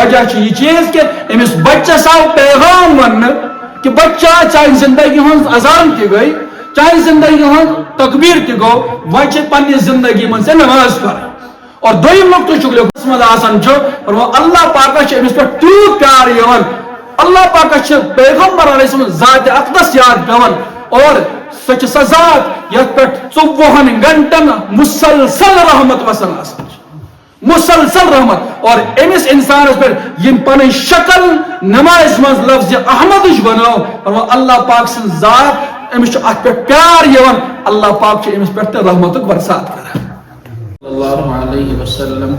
وجہ یہ چیز کہ امس بچس آو پیغام ون کہ بچہ چاہے زندگی ہن اذان تہ گئی چاہے زندگی ہن تکبیر تہ گو وچ پنہ زندگی من سے نماز پڑھ اور دویم نقطہ شکل قسمت آسان اور وہ اللہ پاکہ امس پہ تیوت پیار یوان اللہ پاکہ پیغمبر علیہ السلام ذات اقدس یاد پیوان اور سچ سا ذات یت پہ 24 گھنٹن مسلسل رحمت وسل آسان مسلسل رحمت اور امس انسانس پہ یم پن شکل نماز مز لفظ احمد بنو اور وہ اللہ پاک سن ذات امس ات پہ پیار یوان اللہ پاک امس پہ رحمت برسات کران صلی اللہ علیہ وسلم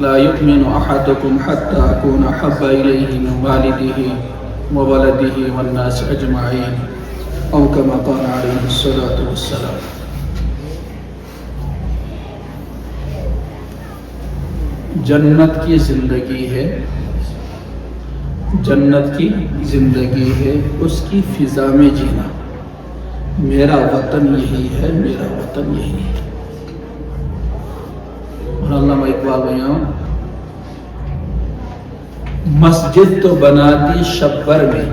لا يؤمن احدكم حتى اكون احب اليه من والده وولده والناس اجمعين او كما قال عليه الصلاة والسلام. جنت کی زندگی ہے، جنت کی زندگی ہے، اس کی فضا میں جینا. میرا وطن یہی ہے، میرا وطن یہی ہے. اور علامہ اقبال بیان مسجد تو بنا دی شبر میں،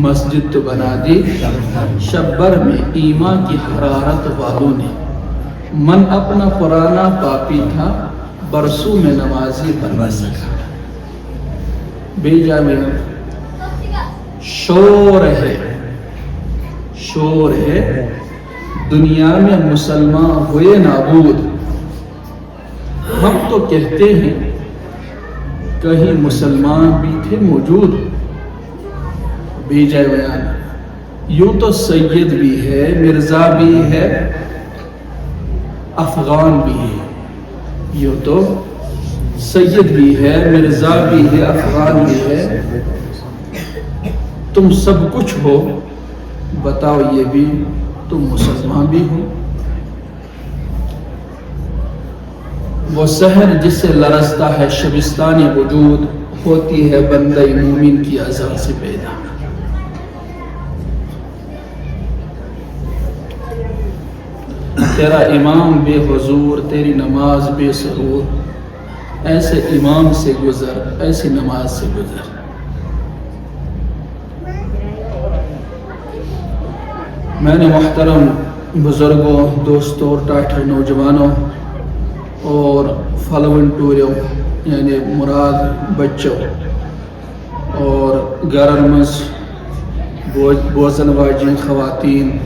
مسجد تو بنا دی شبر میں ایمان کی حرارت والوں نے. من اپنا پرانا پاپی تھا برسوں میں نمازی بن سکا. بیجا میں شور ہے، شور ہے دنیا میں مسلمان ہوئے نابود. ہم تو کہتے ہیں کہیں مسلمان بھی تھے موجود. بیجا بیان یوں تو سید بھی ہے، مرزا بھی ہے، افغان بھی ہے. یوں تو سید بھی ہے، مرزا بھی ہے، افغان بھی ہے. تم سب کچھ ہو، بتاؤ یہ بھی تم مسلمان بھی ہو. وہ سحر جس سے لرزتا ہے شبستان وجود، ہوتی ہے بندہ مومن کی ازل سے پیدا. تیرا امام بے حضور، تیری نماز بے سرور. ایسے امام سے گزر، ایسی نماز سے گزر. میں نے محترم بزرگوں، دوستوں، ٹاٹھے نوجوانوں اور فلونٹوریوں یعنی مراد بچوں اور گرن مز بوزن واجن خواتین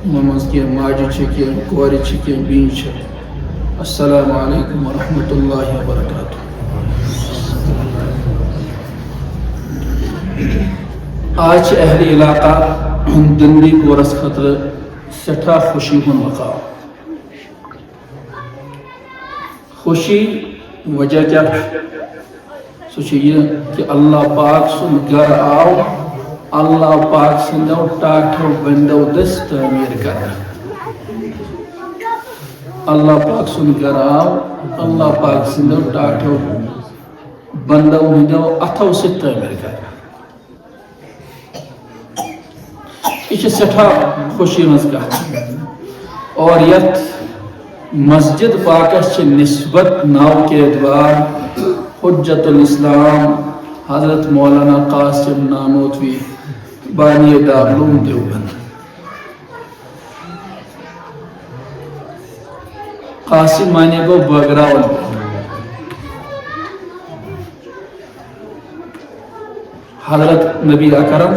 ممز کی ماجی چھکیں، کوری چھکیں، بین چھکیں. السلام علیکم ورحمۃ اللہ وبرکاتہ. آج اہل علاقہ دندی کورس خطر سٹھا خوشی ہن مقام. خوشی وجہ کیا سو یہ کہ اللہ پاک سن گھر آو، اللہ پاک سندو ٹاٹھو بندو دس تعمیر کرنا. اللہ پاک سن گھر آو، اللہ پاک سندو ٹاٹھو بندو ہندو اتھو سے تعمیر کرنا. یہ سٹھا خوشی مز کہا. اور یت مسجد پاکس سے نسبت ناو کے اعتبار حجت الاسلام حضرت مولانا قاسم نانوتوی بانی دارالعلوم دیوبند. قاسم مانے گو بغراول. حضرت نبی اکرم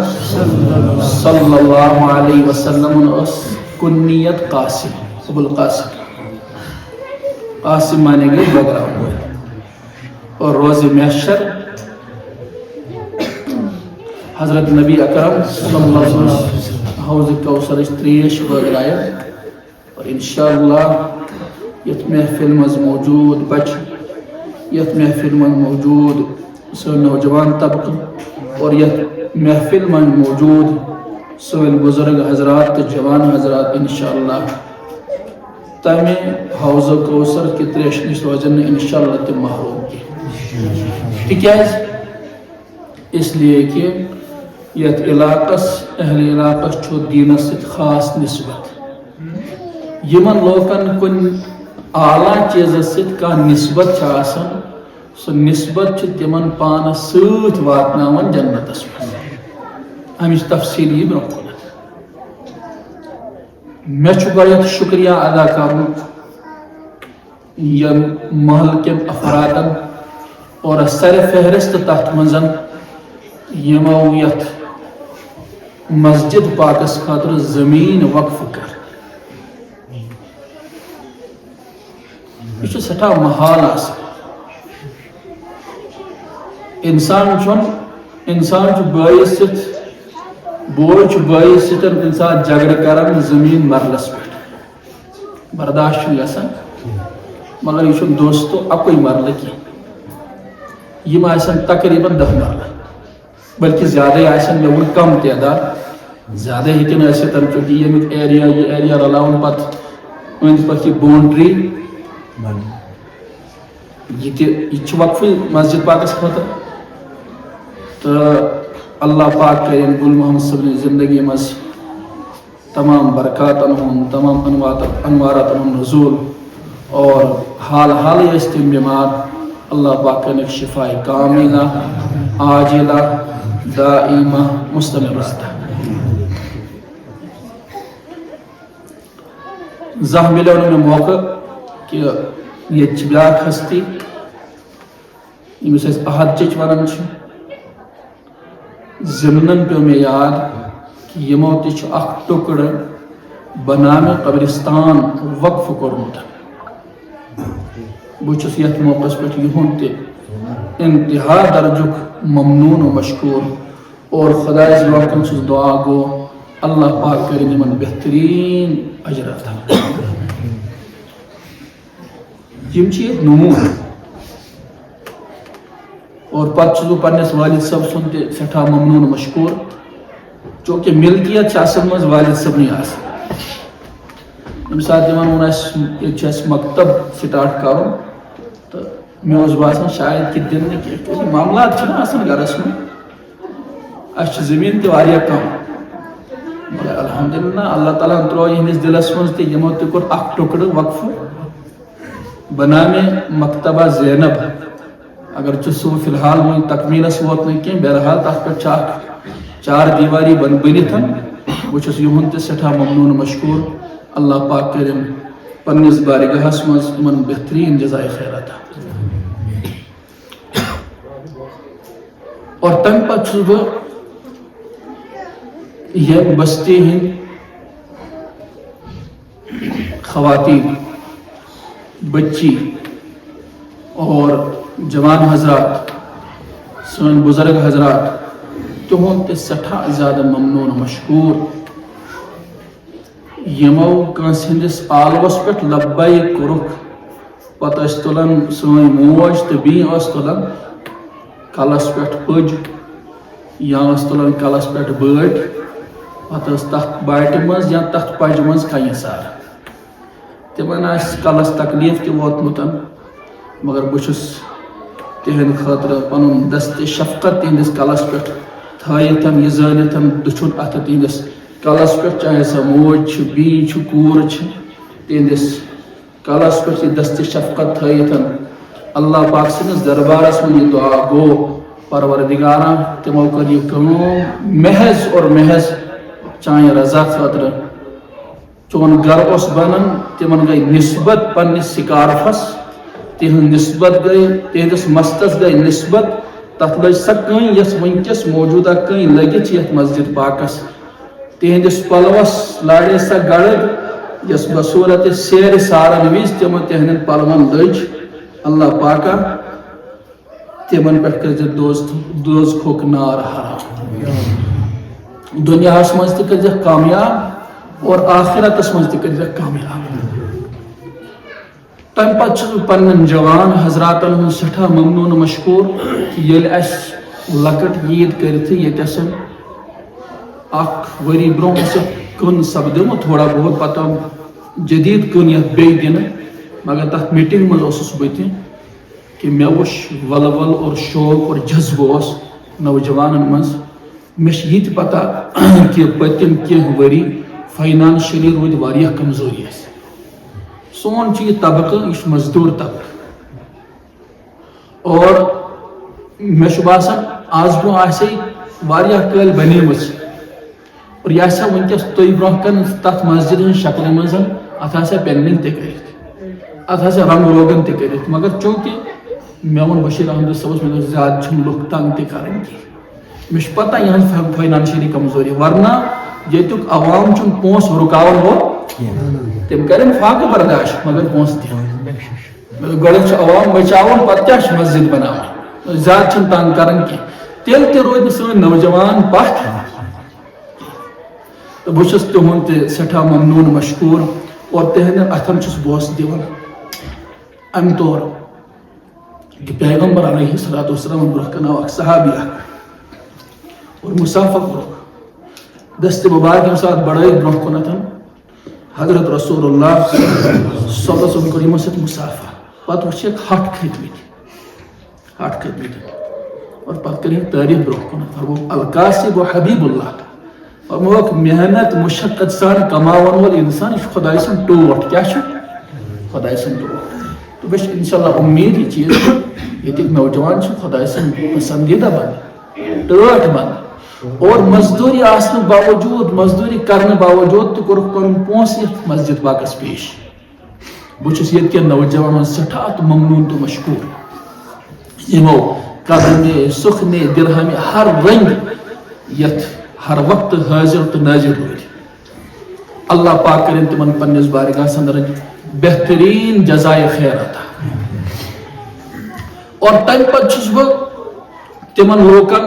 صلی اللہ علیہ وسلم اس کنیت قاسم، ابو القاسم. قاسم مانے گئے بغراول. اور روز محشر حضرت نبی اکرم صلی اللہ علیہ وسلم حوض کوثر تریش بغرائے. اور انشاءاللہ یت محفل مز موجود بچ، یت محفل مز موجود سن نوجوان طبقہ اور یت محفل مز موجود سن بزرگ حضرات جوان حضرات انشاءاللہ تمہ حوض کوثر کی تریش نش روزن انشاءاللہ تم محروم کی. تکیاز اس لیے کہ یت علاقس اہل علاقس چھو دینس ست خاص نسبت. یمن لوکن کن اعلیٰ چیز ست کا نسبت آسان سو نسبت تمن پانس ست واتناون جنتس من امچ تفصیل یہ برو کن مے گویت شکریہ ادا کرن یم محل کن افرادن اور سر فہرست تحت منزن یمو یت مسجد پاکس خاطر زمین وقف کر یہ سٹھا محال آسان انسان بٲیِس سۭتۍ بوے بٲیِس سۭتۍ کُنہِ ساتہٕ جگڑٕ کران زمیٖن مرلس پٮ۪ٹھ برداشت چھُ گژھان مگر یہ چھُنہٕ دوستو اکُے مرلہٕ کینٛہہ یِم آسن تقریٖباً 10 مرلہٕ بلکہ زیادٕ آسن مےٚ ووٚن کم تعداد زیادٕ ہیٚکن ٲسِتھ چوٗنٛکہِ ییٚمیُک یہِ ایریا رلاوُن پتہٕ أنٛدۍ پٔکۍ یہِ باونڈری یہ وقفی مسجد پاکس خاطر تو اللہ پاک کریں گل محمد صبن زندگی مز تمام برکاتن ہند تمام انواراتن ہند نزول اور حال حال تم بیمار اللہ پاک کریں شفاء کاملہ عاجلہ دائمہ مستمرہ زہ ملیو نہ مےٚ موقع کہ یہ بیاکھ ہستی یمس احد چچ ونان ضمنن پیو مے یاد کہ یمو تہ اخ ٹکڑ بنامہ قبرستان وقف کورمت بہت یتھ موقع پہ یہن تہ انتہا درجک ممنون و مشکور اور خدائے وقت چھس دعا گو اللہ پاک کرن یمن بہترین اجر عطا یم ایک نمون اور پتہ چھس بہ پنس والد صاحب سن تہ سٹھا ممنون مشکور چونکہ ملکیت اصل مز والد صاحبنی آسان یمہ سات ون اس مکتب سٹارٹ کرن تو مے باسان شاید کہ دن کی معاملات چھنا آسان گرس من اس زمین تہ واریاہ کم مگر الحمدللہ اللہ تعالیٰ ترو یہندس دلس مز تہ یمو تہ کور اخ ٹکڑ وقف بنامہ مکتبہ زینب اگر سہ فی الحال وی تکمیلس ووت نہ کی بہرحال تک پہ چار دیواری بنت بہت یہن تہ سٹھا ممنون مشکور اللہ پاک کرن پنس بارگاہس مز ان بہترین جزائے خیر عطا اور تمہ پتہ چھس بہ یہ بستی ہند خواتین بچی اور جوان حضرات سن بزرگ حضرات تہند تہ سٹھا زیادہ ممنون مشکور یمو کنس ہندس آلوس پہ لبیک کورک پتہ تلان سن موج تو بی تلان کلس پہ پج یا تلان کلس پہ بٹ پتہ تک باٹہ مز یا تک پج مز کنہ سار تمن کلس تکلیف تہ ووتمت مگر بہس تہند خاطر پن دست شفقت تہندس کلس پہ تھائت یہ زانت دچھن ات تہندس کلس پہ چاہے سا موج بی کور تہندس کلس پہ دست شفقت تھائت اللہ پاک سندس دربارس من یہ دعا گو پروردگارا تمو کر یہ محض اور محض چاہے رضا خاطر چون گھر اس بنان تمن گئی نسبت پنس سکارفس تہند نسبت گئی تہندس مستس گئی نسبت تت لج سا کن یس ونکس موجودہ کن لگت یت مسجد پاکس تہندس پلوس لاڑے سا گڑ یس بصورت سیر سارن وز تم تہند پلون لج اللہ پاکا تمن پہ کر دوز کھوک نار حرام دنیا مز تہ کر کامیاب اور آخرتس مز تہ کر کامیاب تم پتہ پنن جوان حضراتن ہند سٹھا ممنون مشکور کہ یل اس لکٹ عید کرت یتسن اخ وری برونہ کن سپدم تھوڑا بہت پتہ جدید کن یت بی دن مگر تک میٹنگ مز اوسس بہ کہ مے وش ولول اور شوق اور جذبہ اس نوجوانن مز مے یہ پتہ کہ پتم کینٛہہ ؤری فائنانشلی رود واریاہ کمزوری سون یہ طبقہ یہ مزدور طبقہ اور مے چھ باسان آز برو آسے واریاہ کل بنیمٕژ اور یہ آسا ونکس تُہۍ برونٛہہ کن تتھ مسجد ہٕنٛز شکلہِ منٛز اتھ آسا پینلنگ تہِ کٔرِتھ اتھ آسا رنگ روگن تہِ کٔرِتھ مگر چوٗنکہِ مےٚ ووٚن بشیر احمد صٲبس مےٚ دوٚپ زیادٕ چھُنہٕ لُکھ تنگ تہِ کرٕنۍ کینٛہہ مےٚ چھُ پتہ یہٕنٛز فاینانشلی کمزوری ورنہ ییٚتیُک عوام چھُنہٕ پونٛسہٕ رُکاون وول تِم کرن فاقہٕ برداشت مگر پونٛسہٕ دِن گۄڈٕ چھُ عوام بچاوُن پتہٕ کیٛاہ چھُ مسجد بناوٕنۍ زیادٕ چھِنہٕ تنگ کران کینٛہہ تیٚلہِ تہِ روزِ نہٕ سٲنۍ نوجوان پتھ تو بہٕ چھُس تِہُنٛد تہِ سٮ۪ٹھاہ ممنوٗن مشکوٗر اور تِہنٛدٮ۪ن اتھن چھُس بوسہٕ دِوان امہِ طور کہ پیغمبر علیہ الصلوۃ والسلام برونٛہہ کن آو اکھ صحابی اکھ اور مصافہ کوٚرُکھ دستہِ مبارک ییٚمہِ ساتہٕ بڑٲیِتھ برونٛہہ کُنتھ حضرت رسول اللہ صلی اللہ علیہ وسلم کوٚر یِمو سۭتۍ مصافہ پتہٕ وٕچھکھ ہٹھ کھٔتۍمٕتۍ اور پتہٕ کٔرِکھ تعریٖف برونٛہہ کُنتھ فرمووُکھ القاسب و حبیب اللہ فرمووُکھ محنت مشقت سان کماون وول انسان یہ خداے سُنٛد ٹوٹھ کیٛاہ چھُ خداے سُنٛد ٹوٹھ تو بہٕ چھُس انشاءاللہ امید یہ چیز ییٚتِکۍ نوجوان چھِ خداے سُنٛد پسندیدہ بنٕنۍ ٹٲٹھ بنٕنۍ اور مزدوری آسنہٕ باوجوٗد مزدوری کرنہٕ باوجوٗد تہِ کوٚرُکھ پنُن پونٛسہٕ یتھ مسجد پاکس پیش بہٕ چھُس ییٚتہِ کٮ۪ن نوجوانن سٮ۪ٹھاہ تہٕ ممنوٗن تہٕ مشکوٗر یِمو قدمے سُخنے درہمے ہر رنگ یتھ ہر وقت حاضر تو ناظر روزِ اللہ پاک کرن تمن پننس بارگاہس اندر بہترین جزائے خیر عطا اور تمہِ پتہٕ چھُس بہٕ تمن لوکن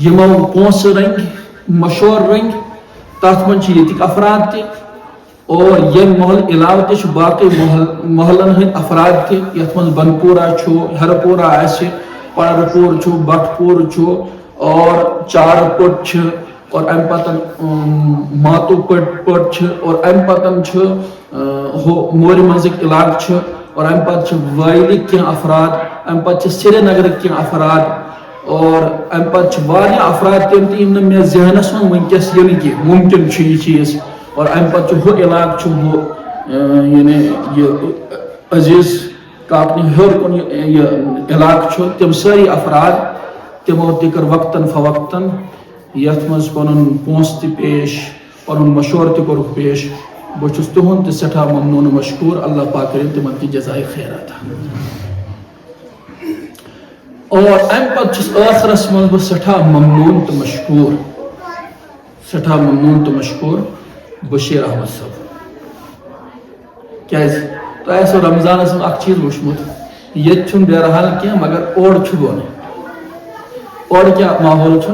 یِمو پونٛسہٕ رنگۍ مشور رنگۍ تتھ منٛز چھِ ییٚتِکۍ افراد تہِ اور ییٚمہِ محلہٕ علاوٕ تہِ چھُ باقٕے محلن ہٕنٛدۍ افراد تہِ یتھ منٛز بنپورہ چھُ ہرپورہ آسہِ پارپور چھُ بٹ پوٗر چھُ اور چار پٹ چھ اور ام پتن ماتو پٹ چھ اور ام پتن چھ مور منزک علاقہ چھ اور ام پتہ چھ وائلک کی افراد ام پتہ چھ سری نگرک کی افراد اور ام پتہ چھ واریاہ افراد تم تہ یم مے ذہنس من ونکس ین کی ممکن چھ یہ چیز اور ام پتہ چھ ہو علاقہ چھ ہو یعنی یہ عزیز کاکنی ہر کن یہ علاقہ چھ تم ساری افراد تمو تہ کر وقتاً فوقتاً یتھ مز پنن پونٛسہٕ تہِ پیش پنن مشورٕ تہِ کوٚرُکھ پیش بہٕ چھُس تِہُنٛد تہِ سٮ۪ٹھاہ ممنوٗن مشکوٗر اللہ پاک کٔرِن تِمن تہِ جزائے خیر عطا اور امہِ پتہٕ چھُس ٲخرس منٛز بہٕ سٮ۪ٹھاہ ممنوٗن تہٕ مشکوٗر بشیر احمد صٲب کیازِ تۄہہِ آسیو رمضانس منٛز اکھ چیٖز وٕچھمُت ییٚتہِ چھُنہٕ بہرحال کینٛہہ مگر اورٕ چھُ بۄن اور کیا ماحول چھُ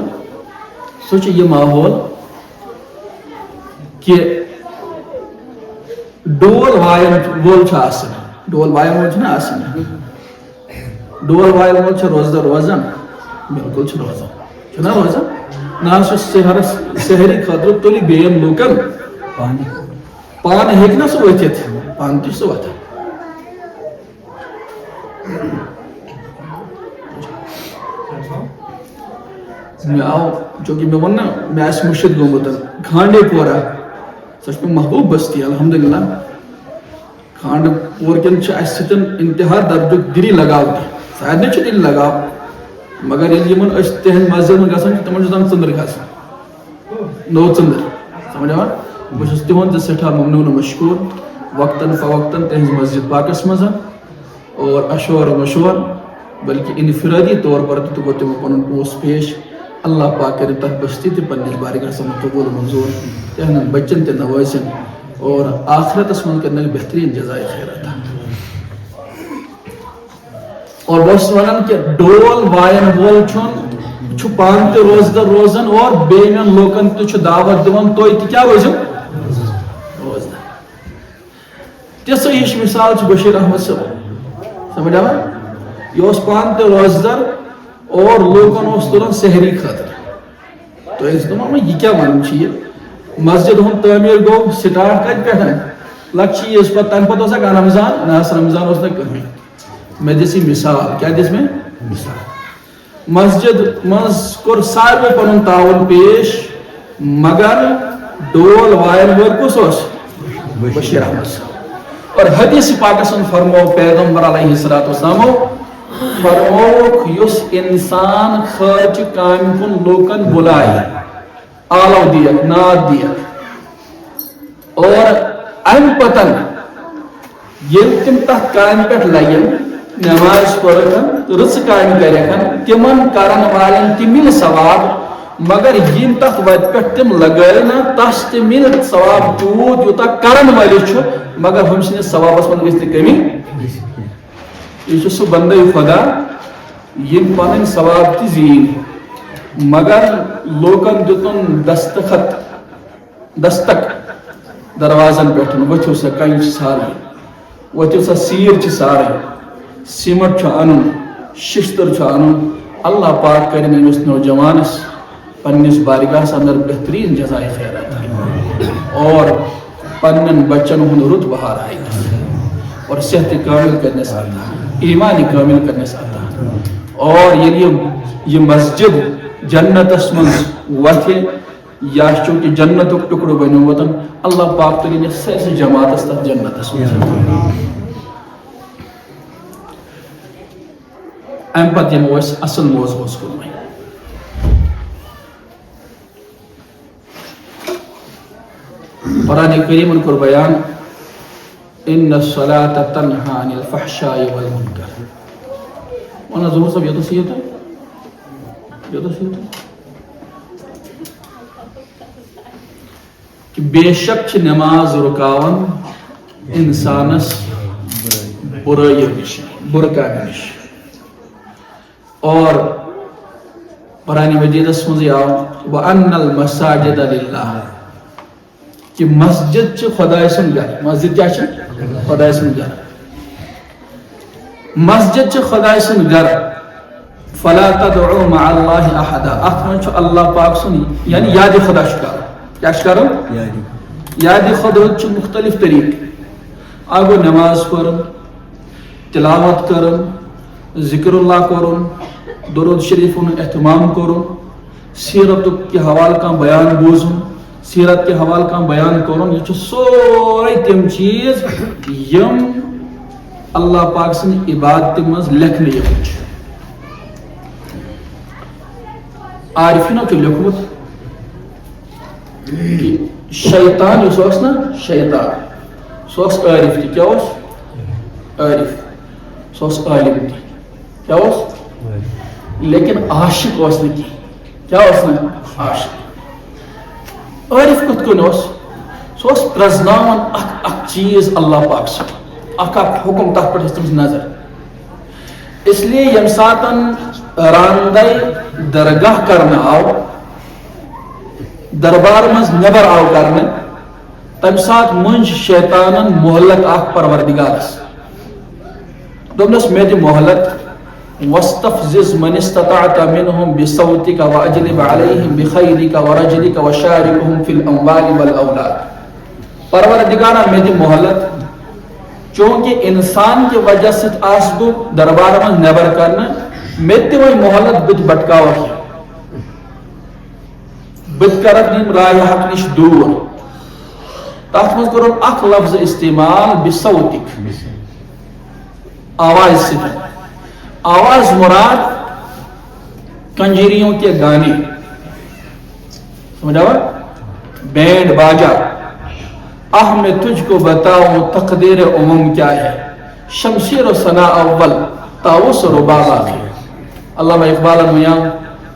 سُہ چھُ یہِ ماحول کہ ڈول وایَن وول چھُ آسان ڈول وایَن وول چھُنہ آسان ڈول وایَن وول چھُ روزدار روزان بالکل چھُ روزان چھُنہ روزان نہ چھُ سحری خٲطرٕ تُلہِ بیٚیَن لوٗکن پانہٕ ہیٚکہِ نہ سُہ ؤتھِتھ پانہٕ تہِ چھُ سُہ وۄتھان مےٚ آو چوٗنٛکہِ مےٚ ووٚن نہ مےٚ آسہِ مٔشِد گوٚمُت کھانڈے پورہ سۄ چھِ مےٚ محبوٗب بستی الحمدللہ کھانڈٕ پور کٮ۪ن چھِ اَسہِ سۭتۍ انتہا درجُک دِلی لگاو تہِ سارنٕے چھُ دِلی لگاو مگر ییٚلہِ یِمن أسۍ تِہنٛدِ مسجد منٛز گژھان چھِ تِمن چھُ زن ژٔنٛدٕر کھسان نوٚو ژٔنٛدٕر سمجھ یِوان بہٕ چھُس تِہُنٛد تہِ سٮ۪ٹھاہ ممنوٗن مشکوٗر وقتاً فوقتاً تِہنٛزِ مسجد پاکس منٛز اور اشور مشور بلکہ انفرادی طور پر تہِ گوٚو تِمو پنُن پونٛسہٕ پیش اللہ پاک کرِ تتھ بستی تہِ پننِس بارگاہس منٛز قبوٗل منظوٗر تِہنٛدٮ۪ن بچن تہِ نوٲزِن اور آخرتس منٛز کرنٕکۍ بہتریٖن جزائے خیر عطا اور بہٕ چھُس ونان کہ ڈول وایَن وول چھُ پانہٕ تہِ روزدار روزان اور بیٚیَن لوٗکن تہِ چھُ دعوت دِوان تُہۍ تہِ کیٛاہ روٗزِو روزدار تِژھٕے ہِش مثال چھِ بشیر احمد صٲب سمجھ آوا یہ اوس پانہٕ تہِ روزدار اور لوٗکن اوس تُلان سحری خٲطرٕ تُہۍ ٲسِو دپان یہِ کیٛاہ وَنان چھِ یہِ مسجد ہُنٛد تعمیٖر گوٚو سٹارٹ کتہِ پٮ۪ٹھ لۄکچہِ عیٖز پتہٕ تمہِ پتہٕ اوسا کانٛہہ رمضان نہ حظ رمضان اوس نہٕ کٕہٕنۍ مےٚ دِژ یہِ مثال کیٛاہ دِژ مےٚ مثال مسجد منٛز کوٚر ساروٕے پنُن تعاوُن پیش مگر ڈول وایَن وول کُس اوس بشیر احمد صٲب اور حدیث پاکس منٛز فرموو پیغمبر علیہ الصلوۃ والسلامو فرموک یس انسان خرچ کام کن لوکن بلائے آلو دیت ناد دیت اور ام پتن یل تم تحت کام پہ لگن نماز پڑھن رس کام کرن تمن کرن والن تہ مل ثواب مگر یم تحت وت پہ تم لگائنا تس تہ مل ثواب تیوت یوتہ کرن والے مگر ہم سندس ثوابس من گژھِ نہٕ کمی یہ سہ بندے خدا یم پن ثواب تہ زین مگر لوکن دتن دستک دروازن پہ وتھو سا کنچ سارے وتھو سا سیر سارے سیمٹ ان ششتر ان اللہ پاک کر اس نوجوانس پنس بارگاہس اندر بہترین جزائے خیرات اور پنن بچن ہند رت بہار آئی اور صحت کامل کرنے آتا ایمان کامل کرنے آتا اور یہ مسجد جنتس من وتھے یا چونکہ جنت ٹکڑ بنیوت اللہ پاک ترین سرس جماعت تک جنتس من ام پتہ یمو اصل موضوعس کن قرآن کریم کور بیان ان الصلاة تنہا عن الفحشاء والمنکر وانا ظہور صاحب یہ تو سیت ہے کہ بے شک نماز رکاون انسانس برائی نش برکامہ نش اور قرآن مجیدس مزی آو وَأَنَّ الْمَسَاجِدَ لِلَّهِ کہ مسجد چھ خدا سن گھر مسجد کیا چھ خدا سن گھر مسجد چھ خدا سن گھر فَلَا تَدْعُوا مَعَ اللَّهِ أَحَدًا اخمن چھ اللہ پاک سنی یعنی یاد خدا شکار کیا شکارو یاد خدا چھ مختلف طریق آگو نماز پڑھن تلاوت کرن ذکر اللہ کرن درود شریف اہتمام کرن سیرت کے حوالہ کا بیان بوزن سیرت کے حوالہ کا بیان کرن یہ سورے تم چیز یم اللہ پاک سن عبادت مز لکھنے یہ عارفینوں کے لکھوت شیطان اس وقت نا شیطان سوس عارف تھی کیا اس عارف سوس عالم تھی کیا اس لیکن عاشق اس نے کی کیا اس نے عاشق عارف کت کن اس سوس پرزناون اک چیز اللہ پاک سے اک حکم تحت پر ہستمز نظر اس لیے یم ساتن راندائی درگاہ کرنا آو دربار مز نبر آو کرنے تم سات منج شیطانن محلت آخ پروردگارس دومنس میں دی محلت وَاسْتَفْزِزْ مَنِ اسْتَطَعْتَ مِنْهُمْ بِصَوْتِكَ وَأَجْلِبْ عَلَيْهِمْ بِخَيْرِكَ وَرَجْلِكَ وَشَارِكُهُمْ فِي الْأَمْوَالِ وَالْأَوْلَادِ پروردگارہ میں دی محلت چونکہ انسان کی وجہ سے آسبو دربار میں نبر کرنا میں تی وہی محلت بت بٹکاو کی بت کرت نیم رائے حق نش دور تاکہ مز کرو اک لفظ استعمال بصوتک آواز سے آواز مراد کنجریوں کے گانے سمجھا بینڈ باجا میں تجھ کو بتاؤں تقدیر عموم کیا ہے شمشیر و ثنا اول تاؤس و رباب آخر علامہ اقبال میاں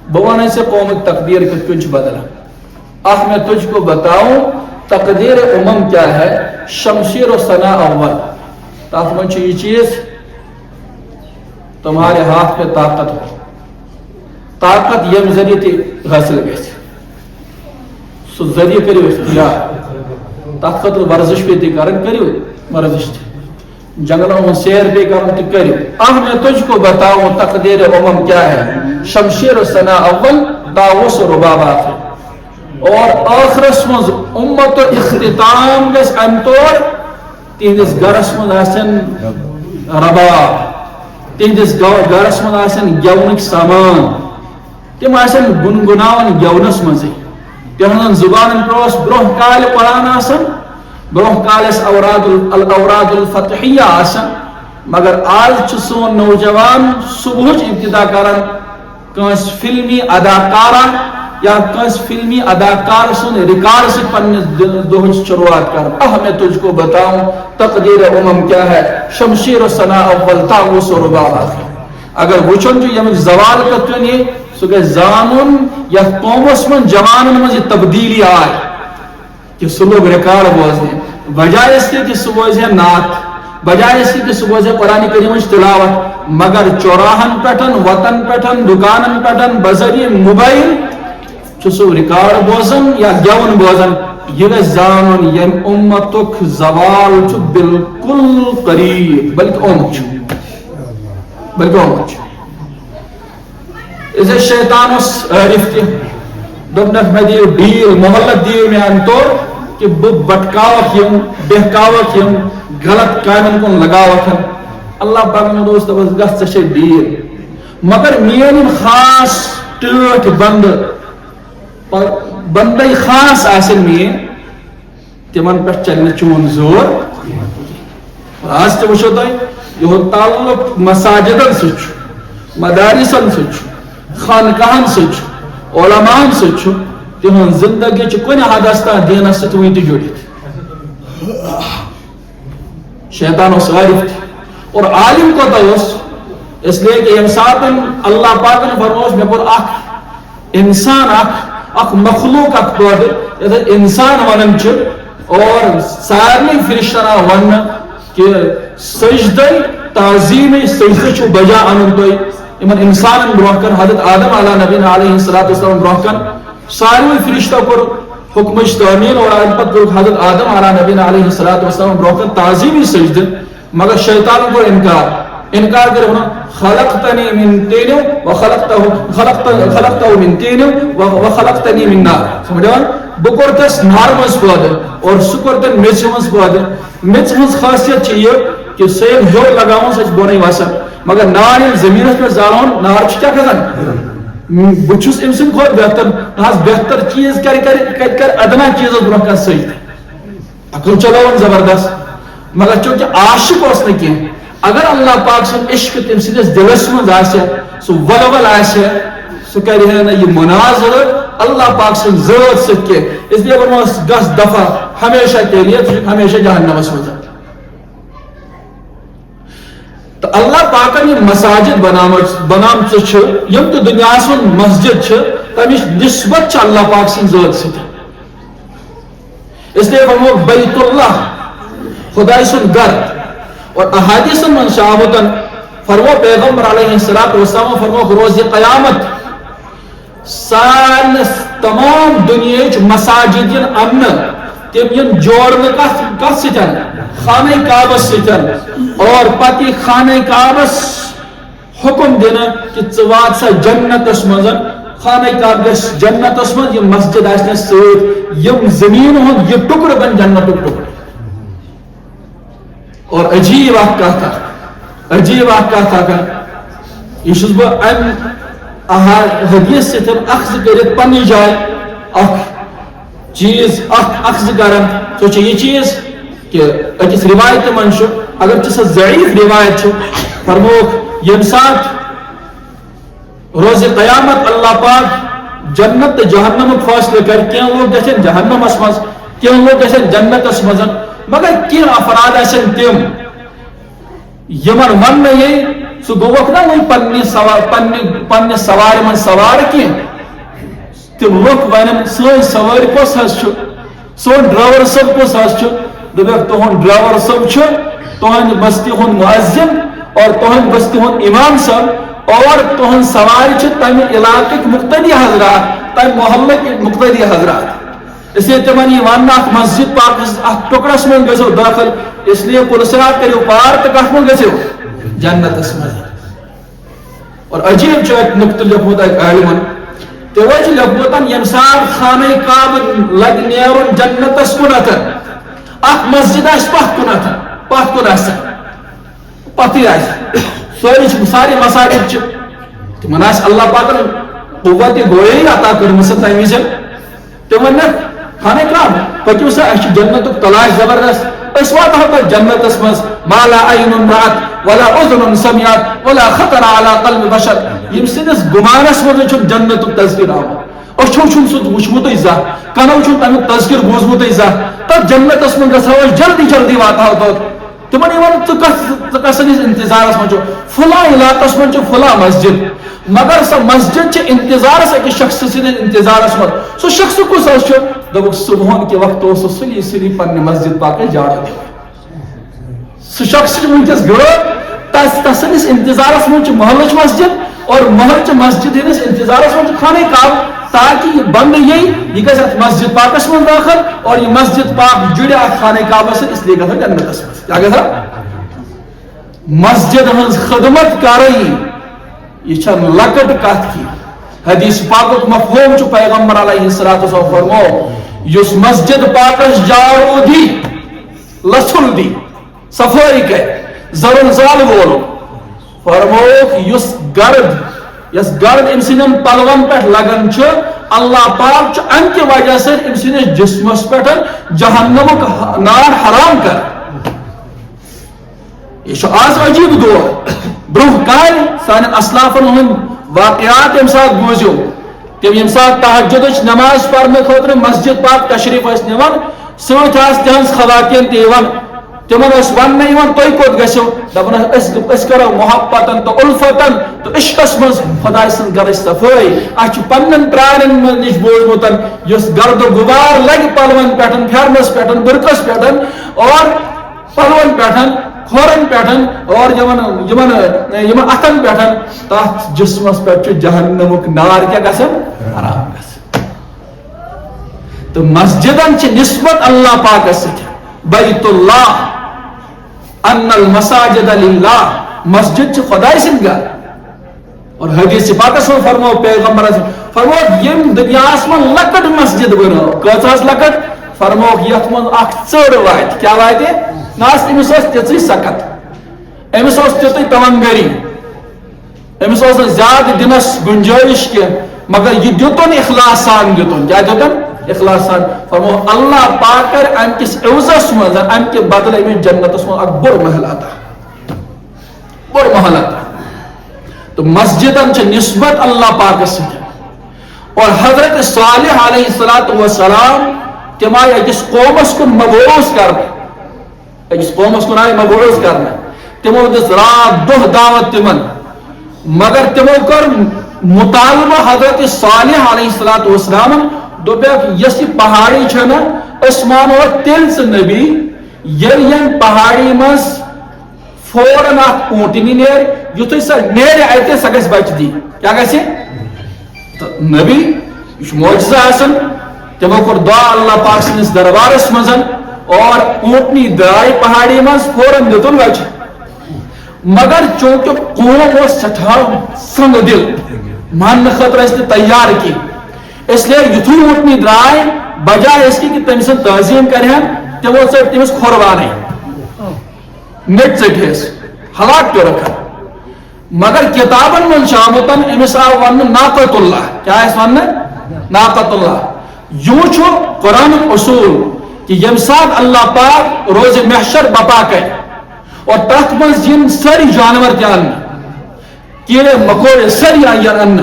بوانے سے قوم تقدیر کا کچھ بدلا میں تجھ کو بتاؤں تقدیر عموم کیا ہے شمشیر و ثنا اول تاکہ منچ یہ چیز تمہارے ہاتھ پہ طاقت ہو طاقت یم ذریعے تی حاصل گئی سو ذریعے کریو اختیار طاقت ورزش پہ تی کرن کریو ورزش تی جنگلوں میں سیر پہ کرن تی کریو میں تجھ کو بتاؤں تقدیر عموم کیا ہے شمشیر و ثنا اول داوس و رباب آخر اور آخرس مز امت و اختتام گس امتور تیندس گرس مز آسن رباب تہندس گرس من آسن گیونک سامان تم آسن گنگناون گیونس مزے تہندن زبان پروس برہ کال قرآن آسن برہ کالس الاوراد الفتحیہ آسن مگر آج سون نوجوان صبح ابتدا کران کنس فلمی اداکارہ یا کنس فلمی اداکار سن ریکارڈ سے پنس دہچ شروعات کر میں تجھ کو بتاؤں تقدیر امم کیا ہے، شمشیر و ثنا اول طاووس و رباب آخر. اگر وچن جو یمک زوال کتن یہ سو گئے زانون یا قومس من جوانن من یہ تبدیلی آئے کہ سو لوگ ریکارڈ بوزنے بجائے اس کے کہ سو بوزے نعت، بجائے اس کہ سو بوزے قرآن کریم تلاوت، مگر چوراہن پیٹھن وطن پیٹھن دکانن پیٹھن بذریعہ موبائل سو ریکارڈ بوزن یا گیون بوزن. یہ زانن یم امتک زوال چھ بالکل قریب بلکہ اومت بلکہ اومت اسے شیطان اس عارف تھی دبنک میں دیو ڈیل محلت دیو میں انطور کہ بٹکاوت یم بہکاوت یم غلط کامن کن لگاوت ہم. اللہ پاک میں دوست بس گس چشے ڈیل مگر مین خاص ٹوٹ بندے خاص آسن میں تمن پہ چلنے چون زور. آج تو وچھو تھی یہ تعلق مساجدن سچ مدارسن سچ خانقاہن سچ علماء سچ تہن زندگی چھ کن حدس تان دینس ست ون جڑت. شیطان اس عارف تھی اور عالم کوتا اس لیے کہ یم ساتن اللہ پاک نے فرموس میں پر اخ انسان اخ مخلوق اخ پود انسان ونن چھ اور سارے فرشتہ ون کہ سجدہ تعظیم سجدہ چھ بجا انن تو امن انسان برونہ کن حضرت آدم علیہ نبی علیہ السلام برونہ کن سارے فرشتہ پر حکم تعمیل اور پتہ حضرت آدم علیہ نبی علیہ السلام برونہ کن تعظیمی سجدہ. مگر شیطان کو انکار کر خلقتنی من تین خلقته من تین وخلقتنی من نار. سمجھان بکرتس نار مز پود اور سکرتن میچ مز پود. میچ مز خاصیت چاہیے کہ سیم جو لگاؤں سچ بونے واسا مگر نار زمین پر زالون نار کیا کرن بچوس امسن خود بہتر ناز بہتر چیز کر ادنا چیز برونہ کن سجدہ عقل چلاون زبردست. مگر چونکہ عاشق اس نے کی اگر اللہ پاک سن عشق تم سندس دلس من آسے سو ولول آسے سو کرے ہے نا یہ مناظر اللہ پاک سن ذات ست کے اس لیے فرماس گس دفع ہمیشہ کے لیے ہمیشہ جہنم اس ہوتا. تو اللہ پاک نے مساجد بنام چھ یم تو دنیا سن مسجد چھ تمش نسبت چھ اللہ پاک سن ذات ست. اس لیے فرمو بیت اللہ خدای سن گھر اور احادیث من شاہدن فرمو پیغمبر علیہ السلام فرمو روز قیامت سانس تمام دنیا مساجدین امن تم ین جوڑنے کس ستن خانہ کعبہ ستن اور پتی خانہ کعبہ حکم دینا کہ ژوات سا جنت اس منزن خانہ کعبہ جنت اس منز یہ مسجد آسنے سید یم زمین ہوں یہ ٹکڑ بن جنت ٹکڑ. اور عجیب واقعہ تھا کہ یہ چھس بہ ام حدیث سے اخذ کرت پنی جائے اخ چیز اخذ کرن سوچے یہ چیز کہ اکس روایت من چھو اگر چھ ضعیف روایت چھو فرموک یم ساتھ روز قیامت اللہ پاک جنت جہنم فاصلے کر کیا لوگ گژھن جہنم اس مز کیا لوگ گژھن جنت اس مز. مگر کی افراد ایسن تم یمن ون یہ سو گوک نا وہ پنہ سوار من سوار کی تم لوگ ون سن سوار کس حس سون ڈرائیور صاحب کس حس دپک تہن ڈرائیور صاحب تہند بستی ہند مؤذن اور تہند بستی ہند امام صاحب اور تہند سوار تمہ علاقہ مقتدی حضرات تمہ محلہ مقتدی حضرات. اس لیے تمہیں یہ ماننا مسجد پاک ٹکڑس من گھو داخل اس لیے پلسرات کریو پار تو کت من گھو جنت من. اور عجیب ایک نقطہ لکھمت عالمن توجہ لکھمت یم سات خانہ کعبہ لگ نیرن جنتس کنت اخ مسجد آس پت کن آس پتہ آس ساری مساجد تمن آس اللہ پاک قوت گوئی عطا کرمس تمہ وز تمن خانہ کعبہ پکیو سا اس جنت تلاش زبردست اس واتو پہ جنتس مز ما لا عین رأت ولا اذن سمعت ولا خطر على قلب بشر یم سندس گمانس مز چھ جنت تذکر آمت اچھو چھ سہ وچمت زانٛہہ کنو چھ تمیک تذکر بوزمت زانٛہہ تر جنتس مز گژھو جلدی جلدی واتو توت تمن کسنس انتظارس من فلاں علاقس من فلاں مسجد مگر سو مسجد انتظارس اکس شخص سند انتظارس من سو شخص کس دپک صبحن کے وقت سلی سلی پنہ مسجد پاک جاڑ سہ شخص ونکس گڑ تسندس انتظارس من محلچ مسجد اور محلچ مسجد ہندس انتظارس من خانہ کعبہ تاکہ یہ بند یہ گھس ات مسجد پاکس من داخل اور یہ مسجد پاک جڑے ات خانہ کعبہ سے اس لیے گھس جنتس من کیا گھا مسجد ہز خدمت کریں یہ چھن لکٹ کت کی حدیث پاک مفہوم چھ پیغمبر علیہ الصلوۃ والسلام فرمو یس مسجد پاکس جاڑو دی لسل دی صفائی کہ زرن زال وول فرمو یس گرد ام سن پلون پہ لگن اللہ پاک ام کی وجہ سے ام سندس جسمس پہ جہنمک نار حرام کر یہ آز عجیب دور برہ کال سان اسلافن ہند واقعات یم سات بوزو تم یم سات تہجد نماز پڑھنے خاطر مسجد پاک تشریف نوان ست تہذ خواتین تیوان تمن ون تھی کوت گھو دپان کرو محبتن تو الفتن تو عشقس مز خدا سن گھر صفائی اچھ پنن پرانن نش بوزمت اس گرد و غبار لگ پلون پہ پھرنس پہ برقس پہ اور پلون پہ کھورن پہ اور اتن پہ تر جسمس پہ جہنمک نار کیا گھن حرام گھن تو مسجدن نسبت اللہ پاکس بیت اللہ ان المساجد للہ مسجد خدای سند گھر اور حدیث پاکس میں فرمو پیغمبر فرمو یم دنیاس من لکٹ مسجد بنو کچھ لکٹ فرمو یت من اخ ژر وات کیا وات ناس امس تیژ سکت امس تیت تونگری امس زیادہ دنس گنجائش کی مگر یہ دتن اخلاص سان دتن کیا دتن اخلاص سان فرمو اللہ پاک کر ام کس عوضس مز ام کے بدلے میں جنتس مز اک بڑ محل عطا بڑ محل عطا تو مسجدن چھ نسبت اللہ پاک سے اور حضرت صالح علیہ السلام تم آئی اکس قومس کن مبعوث کرنے اکس قومس کن آئی مبعوث کرنے تمو دس رات دہ دعوت تمن مگر تمو کر مطالبہ حضرت صالح علیہ السلام دوپیک یس پہاڑی چھنا اس مانو تیل سے نبی ین پہاڑی مز فوراً ات اونٹنی نیر یتھ سا نیر اتنے سا گھس بچ دی کیا گھس نبی یہ معجزہ آسن تمو کور دعا اللہ پاک سندس دربارس مزن اور اونٹنی درائے پہاڑی مز فوراً دتن بچ مگر چونکہ قوم سٹھا سنگ دل ماننے خاطر اس نے تیار کی اس لیے یتھوی اونٹنی درائے بجائے اس کی کہ تم سن تعظیم کریں تمو ژٹ تمس کھوروانے مٹ ژٹس ہلاک کر رکھا مگر کتابن من شامتن امس آو ون ناقۃ اللہ کیا اس ون ناقۃ اللہ یوں چھو قرآن اصول کہ یم سات اللہ پاک روز محشر بپا کرے اور تحت مز ین ساری جانور تان کیڑے مکوڑے ساری آئین ان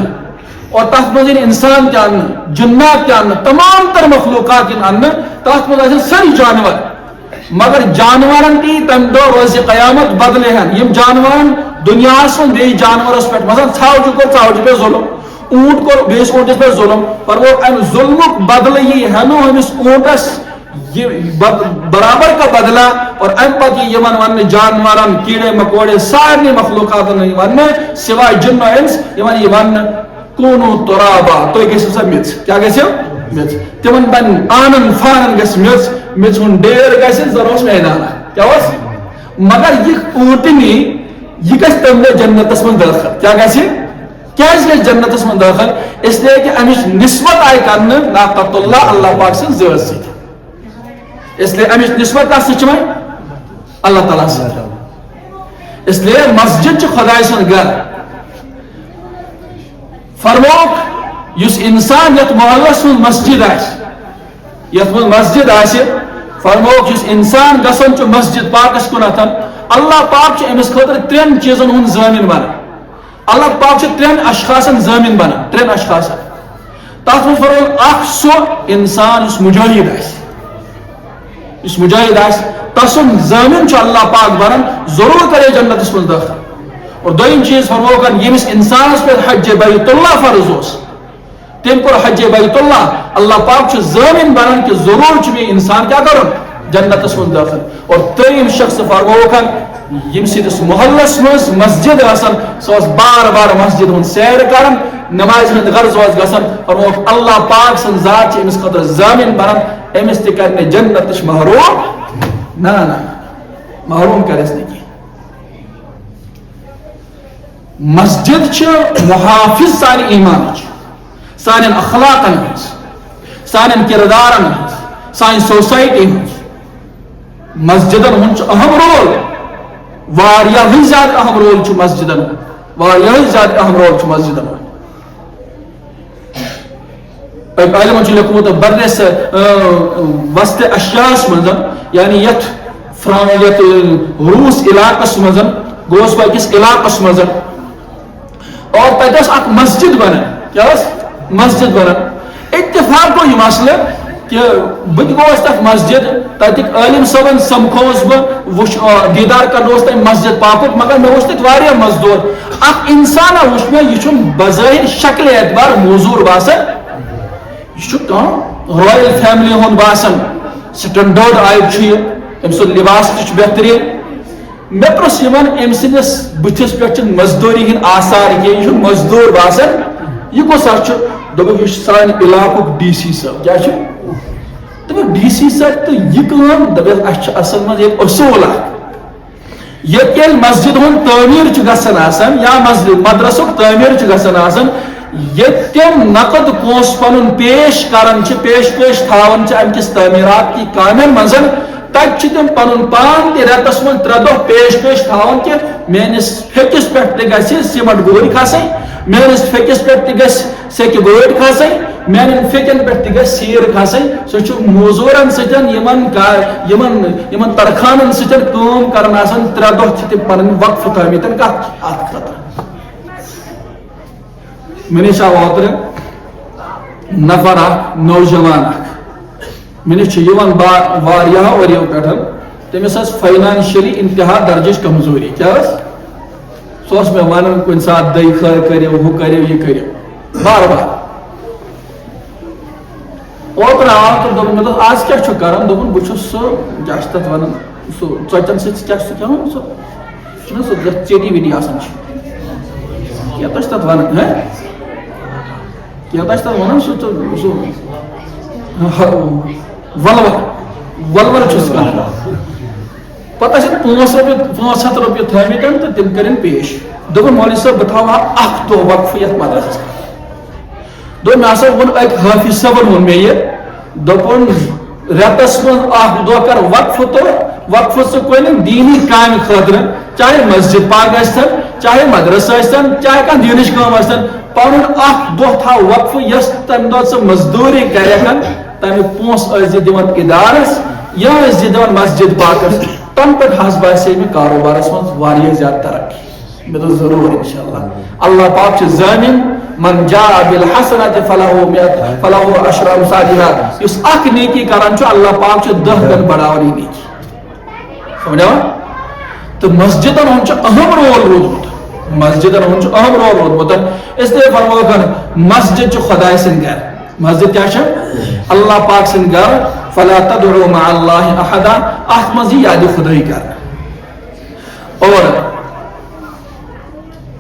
اور تحت مز انسان تان جنات تان تمام تر مخلوقات ان تحت مز ساری جانور مگر جانورن کی تم دو روز قیامت بدلے ہیں یم جانورن دنیا سن بی جانورس پہ مثلا ژھاوجہ کو ژھاوجہ پہ ظلم اونٹ کو بیس اونٹس پہ ظلم پر وہ ام ظلمک بدلے یہ ہنو ہمس اونٹس برابر کا بدلہ اور ام پتہ یمن ون جانورن کیڑے مکوڑے سارے مخلوقات ون سوائے جن و انس یمن یہ ون کونو ترابا تو گھس سا میژ کیا گھس میژ تمن بن آنن فانن گھس میژ ہن ڈیر گھس ضروس میدان کیا اس مگر یہ اونٹنی یہ گھس تم جنتس من داخل کیا گھس کیاز گھس جنتس من داخل اس لیے کہ امچ نسبت آئی کرنے ناقۃ اللہ اللہ پاک سن ذات ست اس لیے امچ نسبت کس سچ میں اللہ تعالیٰ سے اس لیے مسجد خدای سن گھر فرموک اس انسان یت محلس من مسجد آس یت من مسجد آس فرموک جس انسان گسن چھ مسجد پاکس کنتھن اللہ پاک چھ امس خاطر 3 چیزن ہن ضامن بنان اللہ پاک چھ 3 اشخاصن ضامن بنان 3 اشخاص تات من فرموک اخ سو انسان اس مجاہد آس تسن ضامن چھ اللہ پاک بنان ضرور کرے جنت من داخل اور دویم چیز فرموکن یمس انسانس پہ حج بیت اللہ فرض اس تم کو حج بیت اللہ پاک چھ ضامن بنان کہ ضرور چھ بھی انسان کیا کرن جنت من داخل اور تریم شخص فرموکن یم سیدس محلس مز مسجد آسن سو بار بار مسجد ہن سیر کرن نماز ہند غرض واز گسن فرموک اللہ پاک سن ذات چھ امس خاطر ضامن بنان امس تہ کرنے جنت محروم نہ محروم کرس نہیں مسجد چھ محافظ سان ایمان سان اخلاقن سان کردارن سان سوسائٹی مسجدن ہن اہم رول واریاہ زیادہ اہم رول چھ مسجدن واریاہ زیادہ اہم رول چھ مسجدن علم چھ لیکھمت برس وسط اشیاس منزن یعنی یت روس علاقس منزن گوس پاکس علاقس منزن اور تتس اک مسجد بنان کیا مسجد بنان اتفاق گو یہ مسئلہ کہ بت گوس تک مسجد تتک عالم صبن سمکھوس بہ دیدار کرنوس تم مسجد پاکت مگر مے وچھ تت واریاہ مزدور اک انسان وچھ مے یہ چھن بظاہر شکل اعتبار موزور باسان یہ چھ رائل فیملی ہن باسان سٹینڈرڈ آئب چھ ام سن لباس تہ بہترین مے پرس یمن ام سندس بتھس پہ مزدوری ہند آثار یہ مزدور باسان یہ کس دپ یہ سان علاقہ ڈی سی صاحب کیا دپ ڈی سی صاحب تو یہ کام دپ اصل مز ایک اصول یہ مسجد ہند تعمیر گھان آسان یا مسجد مدرسک تعمیر گھان آسان یہ تم نقد پونس پن پیش کران پیش تھاون امکس تعمیرات کی کامن مزن تک تم پن پان تہ رتس من 3 دہ پیش تھاون کہ میانس پھکس پہ گھ سیمنٹ گوڑ کھسن میانس پھکس پہ تہ گھ سیکہ گوڑ کھسن میان پھکن پہ تہ گھ سیر کھسن سہ موزورن ستن یمن ترخانن ستن کام کران آسان 3 دہ تم پن وقف تھومتن کت ات خطر مے نش آو اوترے نفر نوجوان مے نش واریاہ ؤریو پہ تمس فائنانشلی انتہا درجچ کمزوری کیا سہ مے ون کن سات دئی خیر کرو ہو کرو یہ کرو بار بار اوتر آو تو دپ مے آج کیا کران دپن بہ چھس سہ کیا تک ونان سہ ژۄچن سۭتۍ کیا سہ ژیٹی ویٹی آسان کیا تک ونان کیا تک ونان سہ ولور چھس کران پتہ 500 رۄپیہِ تھٲمٕتۍ تہٕ تِم کٔرِنۍ پیش دوٚپُن مولوی صٲب بہٕ تھاوہا اکھ دۄہ وقفہٕ یتھ مدرسس دوٚپ مےٚ ہسا ووٚن اکہِ حٲفظ صٲبن ووٚن مےٚ یہِ دوٚپُن رٮ۪تس منٛز اکھ دۄہ کر وقفہٕ تہٕ وقفہٕ ژٕ کُنہِ دیٖنی کامہِ خٲطرٕ چاہے مسجد پاک ٲسۍتن چاہے مدرسہٕ ٲسۍتن چاہے کانٛہہ دیٖنٕچ کٲم ٲسۍتن پنُن اکھ دۄہ تھاو وقفہٕ یۄس تمہِ دۄہ ژٕ مزدوٗری کریکھ تمیُک پونٛسہٕ ٲسۍ دِوان ادارس یا ٲسۍ دِوان مسجد پاکس تم پہ باسے مے کاروبارس من واریاہ زیادہ ترقی مے ضرور انشاءاللہ اللہ پاک چھ ضامن من جاء بالحسنة فله 10 امثالها اس اک نیکی کران چھ اللہ پاک چھ 10 گن بڑاوان نیکی سمجھا تو مسجدن ہن چھ اہم رول روزمت مسجدن ہن چھ اہم رول روزمت اس لیے فرمایا مسجد چھ خدا سن گھر مسجد کیا چھ اللہ پاک سن گھر فلا تدعو مع اللہ احدا ات مز یاد خدائی کر اور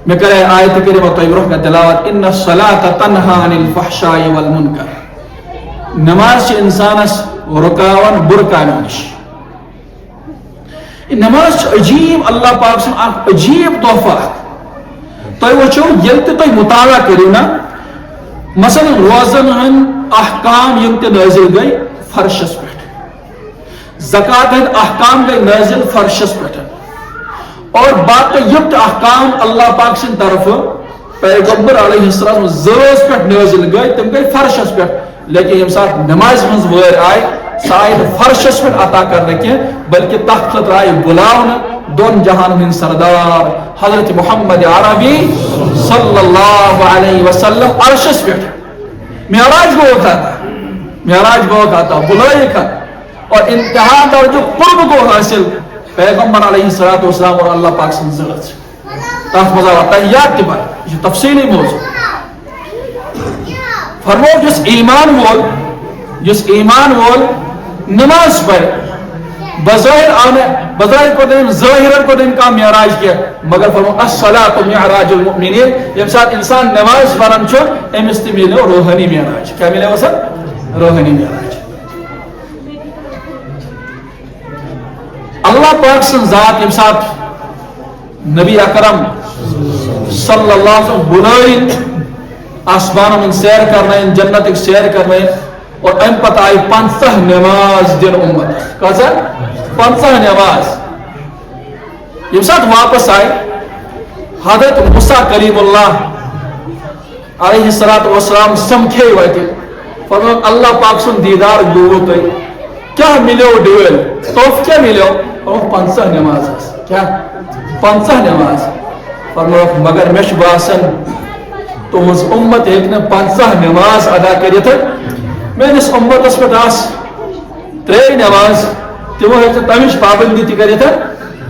میں کرے آیت کریمہ تو برہ تلاوت ان الصلاۃ تنہا عن الفحشاء والمنکر نماز چھ انسانس رکاون بر کامن نش نماز چھ عجیب اللہ پاک سن عجیب تحفہ تو وچھو یل تہ تو مطالعہ کریو نا مثلا روزن ہند احکام یم تہ نازل گئی فرشس پہ زکات ہند احکام گئی نازل فرشس پہ اور باقی یم احکام اللہ پاک سن طرف پیغمبر علیہ السلام زرس پہ نازل گئی تم گئی فرشس پہ لیکن یم سات نماز من وار آئے سائد فرشس پہ عطا کرنے کی بلکہ تخت خطر آئی بلاؤن دون جہان من سردار حضرت محمد عربی صلی اللہ علیہ وسلم عرشس پہ معراج کو ہوتا تھا، معراج کو ہوتا تھا بلائی کا اور انتہا درجہ قرب کو حاصل پیغمبر علیہ السلام اور اللہ پاک سے ضرورت سے تاکہ مزہ تحیات کے بعد یہ تفصیلی موضوع فرمو جس ایمان وول نماز پر بظاہر کو دن ظاہر کو دن کا معراج کیا مگر فرمو الصلاۃ معراج المؤمنین جب ساتھ انسان نماز پڑھن چھو امس تہ ملو روحانی معراج کیا ملے وسا روحانی معراج اللہ پاک سن ذات یم سات نبی اکرم صلی اللہ علیہ وسلم بلائن آسمان من سیر کرنے جنت ایک سیر کرنے اور ام پتہ آئی 50 نماز دن امت کہا 50 نماز یم سات واپس آئے حضرت موسیٰ کلیم اللہ علیہ السلام سمکھے ہوئے فرمایا اللہ پاک سن دیدار گو تو کیا ملو ڈیول توف کیا ملو 50 نماز کیا 50 نماز فرمایا مگر مش باسن تو اس امت ایک نے 50 نماز ادا کری تھا میں اس امت اس پر داس 3 نماز تمو ہے تمش پابندی تھی کری تھا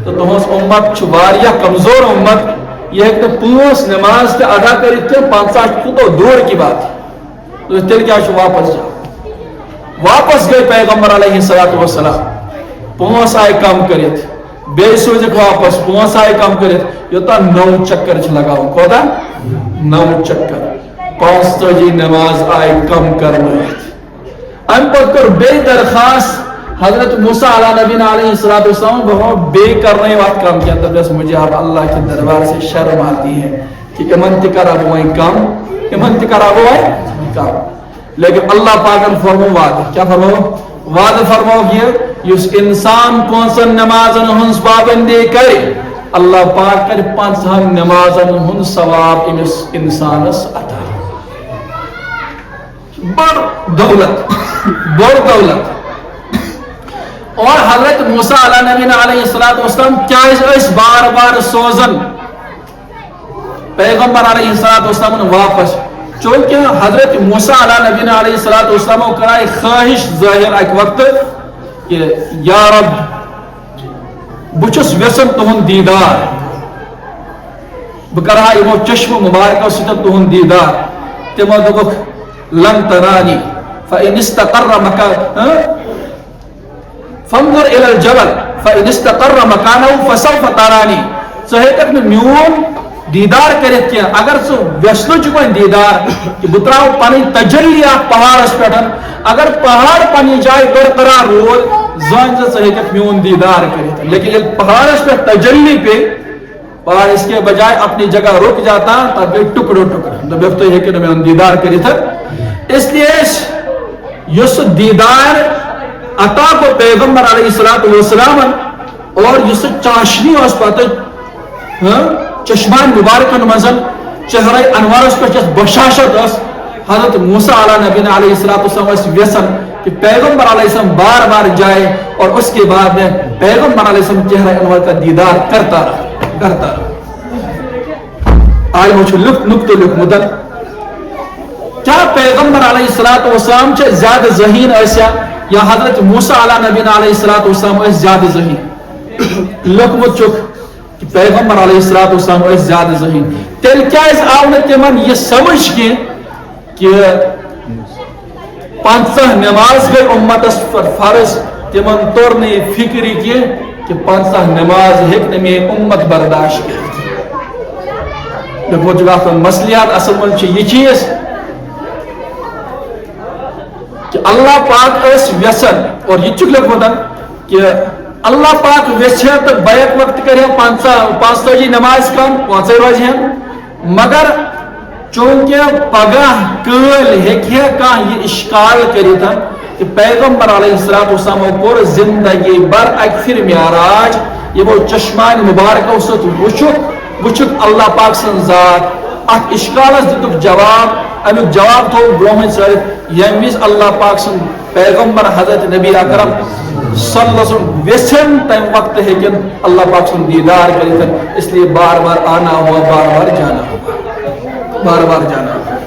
تو تم اس امت چھواریا کمزور امت یہ ایک نے 5 نماز تے ادا کری تھے 50 تو دور کی بات تو تل کیا شو واپس گئے پیغمبر علیہ السلام 5 آئے کم کرت بے سوزک واپس 5 آئے کم کرت یوتا 9 چکر چھ لگاؤں کودا 9 چکر 5 نماز آئے کم کرنے ام پر کر بے درخواست حضرت موسیٰ علیہ السلام بہت بے کرنے وقت کام کیا تب جس مجھے اب اللہ کے دربار سے شرم آتی ہے کہ امنتکر اب ہوئے کم امنتکر اب ہوئے کم لیکن اللہ پاکن فرمو وعد کیا فرمو وعد فرمو یہ اس انسان پانچن نمازن ہنس پابندی کرے اللہ پاک کر 5 نمازن ہنس ثواب اس انسان عطا بڑ دولت اور حضرت موسیٰ علیہ السلام کیا اس بار بار سوزن پیغمبر علیہ السلام واپس چونکہ حضرت موسیٰ علیہ السلام کو کرائے خواہش ظاہر ایک وقت کہ یا رب بچس ویسن تہن دیدار بکرہا یمو چشم مبارکہ ستن تہن دیدار تمو دبک لن ترانی فإن استقر فانظر الى الجبل فإن استقر مكانه فسوف تراني صحیح میں میون دیدار کرت کیا اگر سو ویسلو چکن دیدار کہ بتراؤ پانی تجلیات پہاڑ اس پیٹھن اگر پہاڑ پانی جائے برقرار رول زان سے صحیح میون دیدار کرت لیکن یہ پہاڑ اس پہ تجلی پہ پہاڑ اس کے بجائے اپنی جگہ رک جاتا تب ٹکڑوں تو بیفتو یہ کہ میون دیدار کرت اس لیے یس دیدار عطا کو پیغمبر علیہ السلام اور یس چاشنی اس پتہ چشمان مبارکن مزن چہرہ انوار اس پر بشاشت اس حضرت موسیٰ علیہ السلام اس ویسن کہ پیغمبر علیہ السلام بار بار جائے اور اس کے بعد میں پیغمبر علیہ السلام چہرہ انوار کا دیدار کرتا رہا آج مجھے نکتو لکھ مدن کیا پیغمبر علیہ السلام چھے زیادہ ذہین ایسا یا حضرت موسیٰ علیہ السلام ایسا زیادہ ذہین لکمت چک کہ پیغمبر علیہ السلام ایسا زیادہ ذہین تیل کیا اس آونت من یہ سمجھ کے کہ 50 نماز گئی امت اس پر فرض تمن طور نے فکری کی کہ 50 نماز ہکنے میں امت برداشت کی لیکن جو وقت مسئلیات اصل من چھے یہ چیز کہ اللہ پاک اس ویسن اور یہ چک لگ مدن کہ اللہ پاک ویسن تو بیک وقت کرے 5 نماز کم 5 روز ہیں مگر چونکہ پگاہ کل ہکے کا یہ اشکال کری تھا کہ پیغمبر علیہ السلام کو زندگی بر اکفر معراج یہ وہ چشمان مبارک اس وچک اللہ پاک سن ذات ات اشکالس دتک جواب امیک جواب تھو برہم ثٲرِتھ ییٚمہِ وِزِ اللہ پاک سُنٛد پیغمبر حضرت نبی اکرم صلی اللہ علیہ وسلم ویژھن تمہِ وقتہٕ ہیٚکن اللہ پاک سُنٛد دیدار کٔرِتھ اس لیے بار بار آنا ہوا بار بار جانا ہوا بار بار جانا ہوا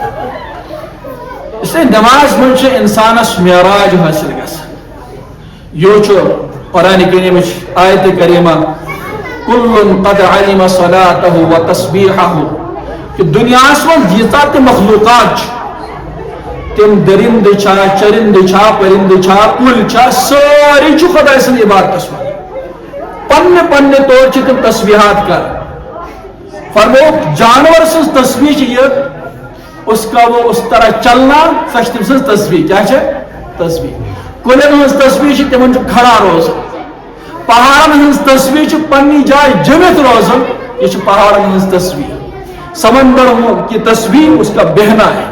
اس لیے نماز منٛز چھُ اِنسانس معراج حٲصِل گژھان یہ چھُ قرآن کریمٕچ آیت کریمہ کُلٌ قد علم صلاته و تسبیحه کہ دنیاہس منٛز ییٖژاہ تہِ مخلوقات چھِ تم درند چھا چرند چھا پرند چھا کل چھا ساری چھُ خدا سٕنٛز عبادتس منٛز پننہِ پننہِ طور چھِ تم تسبیحات کر فرموک جانور سٕنٛز تسبیح چھِ یہ اس کا وہ اس طرح چلنا سۄ چھِ تٔمۍ سٕنٛز تسبیح کیٛاہ چھِ تسبیح کُلٮ۪ن ہٕنٛز تسبیح چھِ تِمن چھُ کھڑا روزان پہاڑن ہٕنٛز تسبیح چھِ پننہِ جایہِ جٔمِتھ روزان یہ چھِ پہاڑن ہٕنٛز تسبیح سمندر کی تسبیح اس کا بہنا ہے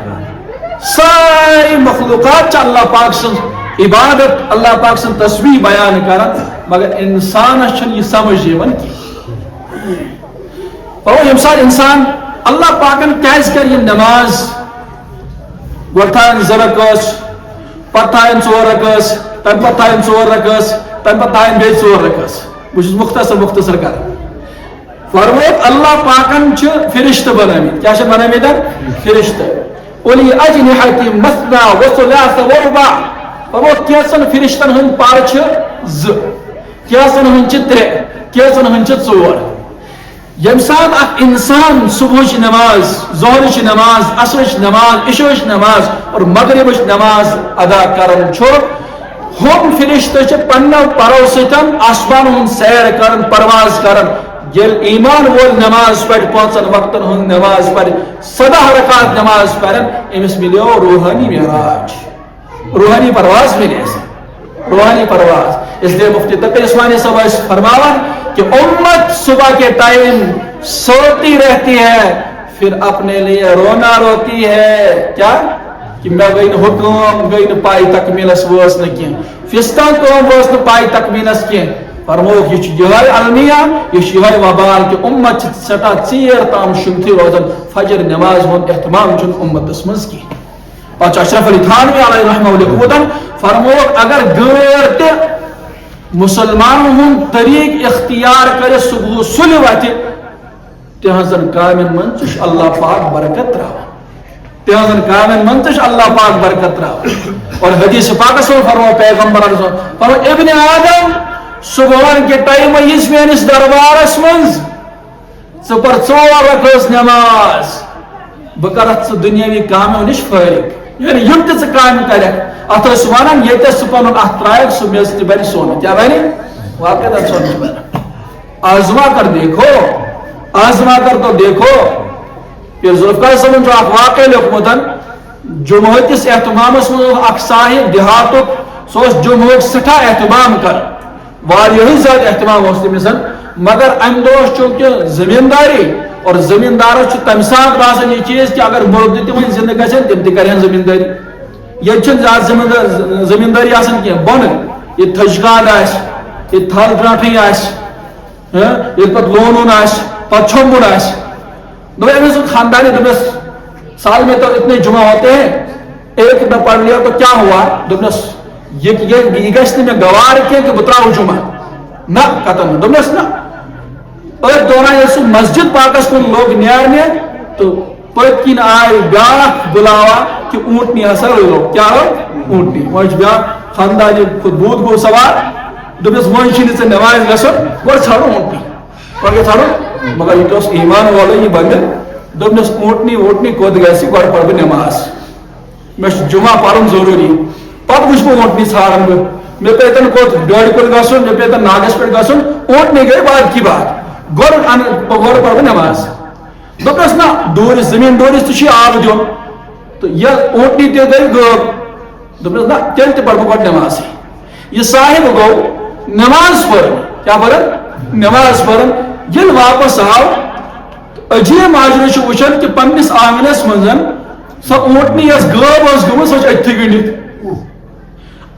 ساری مخلوقات اللہ پاک سن عبادت اللہ پاک سن تسبیح بیان کران مگر انسانس چھن یہ سمجھ یوان کی اور یم سات انسان اللہ پاکن کیاز کر یہ نماز گۄڈٕ تھاون 2 رکٲژ پتہٕ تھاون 4 رکٲژ تمہِ پتہٕ تھاون 4 رکٲژ تمہِ پتہٕ تھاون بیٚیہِ 4 رکٲژ بہٕ چھُس مختصر کران فرموک اللہ پاکن چھ فرشتہ بنٲمٕتۍ کیاہ چھِ بنٲمٕتۍ فرشتہ اولی اجنحتی مثنا وثلاث وربع فرموک کینٛژن فرشتن ہٕنٛدۍ پر چھِ 2 کینٛژن ہٕنٛدۍ چھِ 3 کینٛژن ہٕنٛدۍ چھِ 4 ییٚمہِ ساتہٕ اکھ انسان صبحٕچ نماز ظہرٕچ نماز عصرٕچ نماز عشاءٕچ نماز اور مغربٕچ نماز ادا کران چھُ ہم فرشتہٕ چھِ پننیو پرو سۭتۍ آسمانن ہُنٛد سیر کران پرواز کران یل ایمان وول نماز پڑھ 5 وقتن ہند نماز پڑھ 17 رکعت نماز پڑھن امس ملیو روحانی معراج روحانی پرواز ملے روحانی پرواز اس لیے مفتی تقی عثمانی صاحب فرماون کہ امت صبح کے ٹائم سوتی رہتی ہے پھر اپنے لیے رونا روتی ہے کیا کہ میں گئی نہ حکم گئی نہ پائی تکمیلس وس نہ کی فستان کام وس نہ پائی تکمیلس کی فرموک یہ المیہ یہ وبال کہ امت سٹھا ژیر تام شنگتھی روزان فجر نماز ہند اہتمام چھ امتس مز کی پتہ اشرف علی تھانوی علیہ رحمہ اللہ فرموک اگر غیر تہ مسلمان ہند طریق اختیار کرے صبح سلہ وتہ تہذن کامن من چھ اللہ پاک برکت تراوان تہذن کامن من چھ اللہ پاک برکت تراوان اور حدیث پاکس میں فرمو پیغمبر فرمو ابن آدم صبح کے ٹائم اس میس دربارس مز ثر 4 رکعت نماز بہ کرتھ دنیاوی کامو نش فارغ یعنی یم تہ کام کرک ات ونان یہ پن ات ترائے سہ میز تہ بن سون کیا بنی واقع سون بن آزما کر دیکھو آزما کر تو دیکھو پھر ذوالفقار صاحب جو واقع لکھمت جمعہتس اہتمامس مز اخ صاحب دیہاتک سہ جمعہ سٹھا اہتمام کر واریاہ زیادہ اہتمام اس تمس مگر ام دہ چونکہ زمینداری اور زمیندار تمہ سات باسان یہ چیز کہ اگر مرد تم زندہ گھن تم تہ کرن زمینداری یہ زیادہ زمینداری آسان کی بن یہ تھجکان آس یہ تھل گرانٹن آس یہ پتہ لونن آس پتہ چھومبن آس امس خاندانی دس سال میں تو اتنے جمعہ ہوتے ہیں ایک نہ پڑھ لیا تو کیا ہوا دس یہ گھس میں گوار کی کہ بہ ترا جمعہ نہ قطن دس نا ات دوران سہ مسجد پاکس کن لوگ نیرنے تو پت کن آئی بیاکھ بلاوا کہ اونٹنی ہسا لو کیا ہو اونٹنی وہ بیاکھ خاندانی خود بوت گو سوار دس وہ ژے نماز گھن گو ژھانڈو اونٹنی پہ ژھانڈو مگر یہ ایمان والے یہ بند دس اونٹنی وونٹنی کوت گھس گو پڑھ بہ نماز مے جمعہ پڑھن ضروری پتہ وچ بہ اونٹنی ژھارن بہ مے پیتن کوت ڈوڑ کل گھن مے پیتن ناگس پہ گھن اونٹنی گئی بعد کی بات گور پڑھ بہ نماز دس نا ڈورس زمین ڈورس تہ آب دیون تو یہ اونٹنی تہ گئی غٲب دس نا تیل تہ پڑھ بہ گۄڈٕ نماز یہ صاحب گو نماز پڑھن کیا پڑھن نماز پڑھن یل واپس آو عجیب ماجرہ وچھان کہ پنس آنگنس مز سو اونٹنی یس غٲب ٲس گٔمٕژ سۄ چھِ أتھی گٔنڈِتھ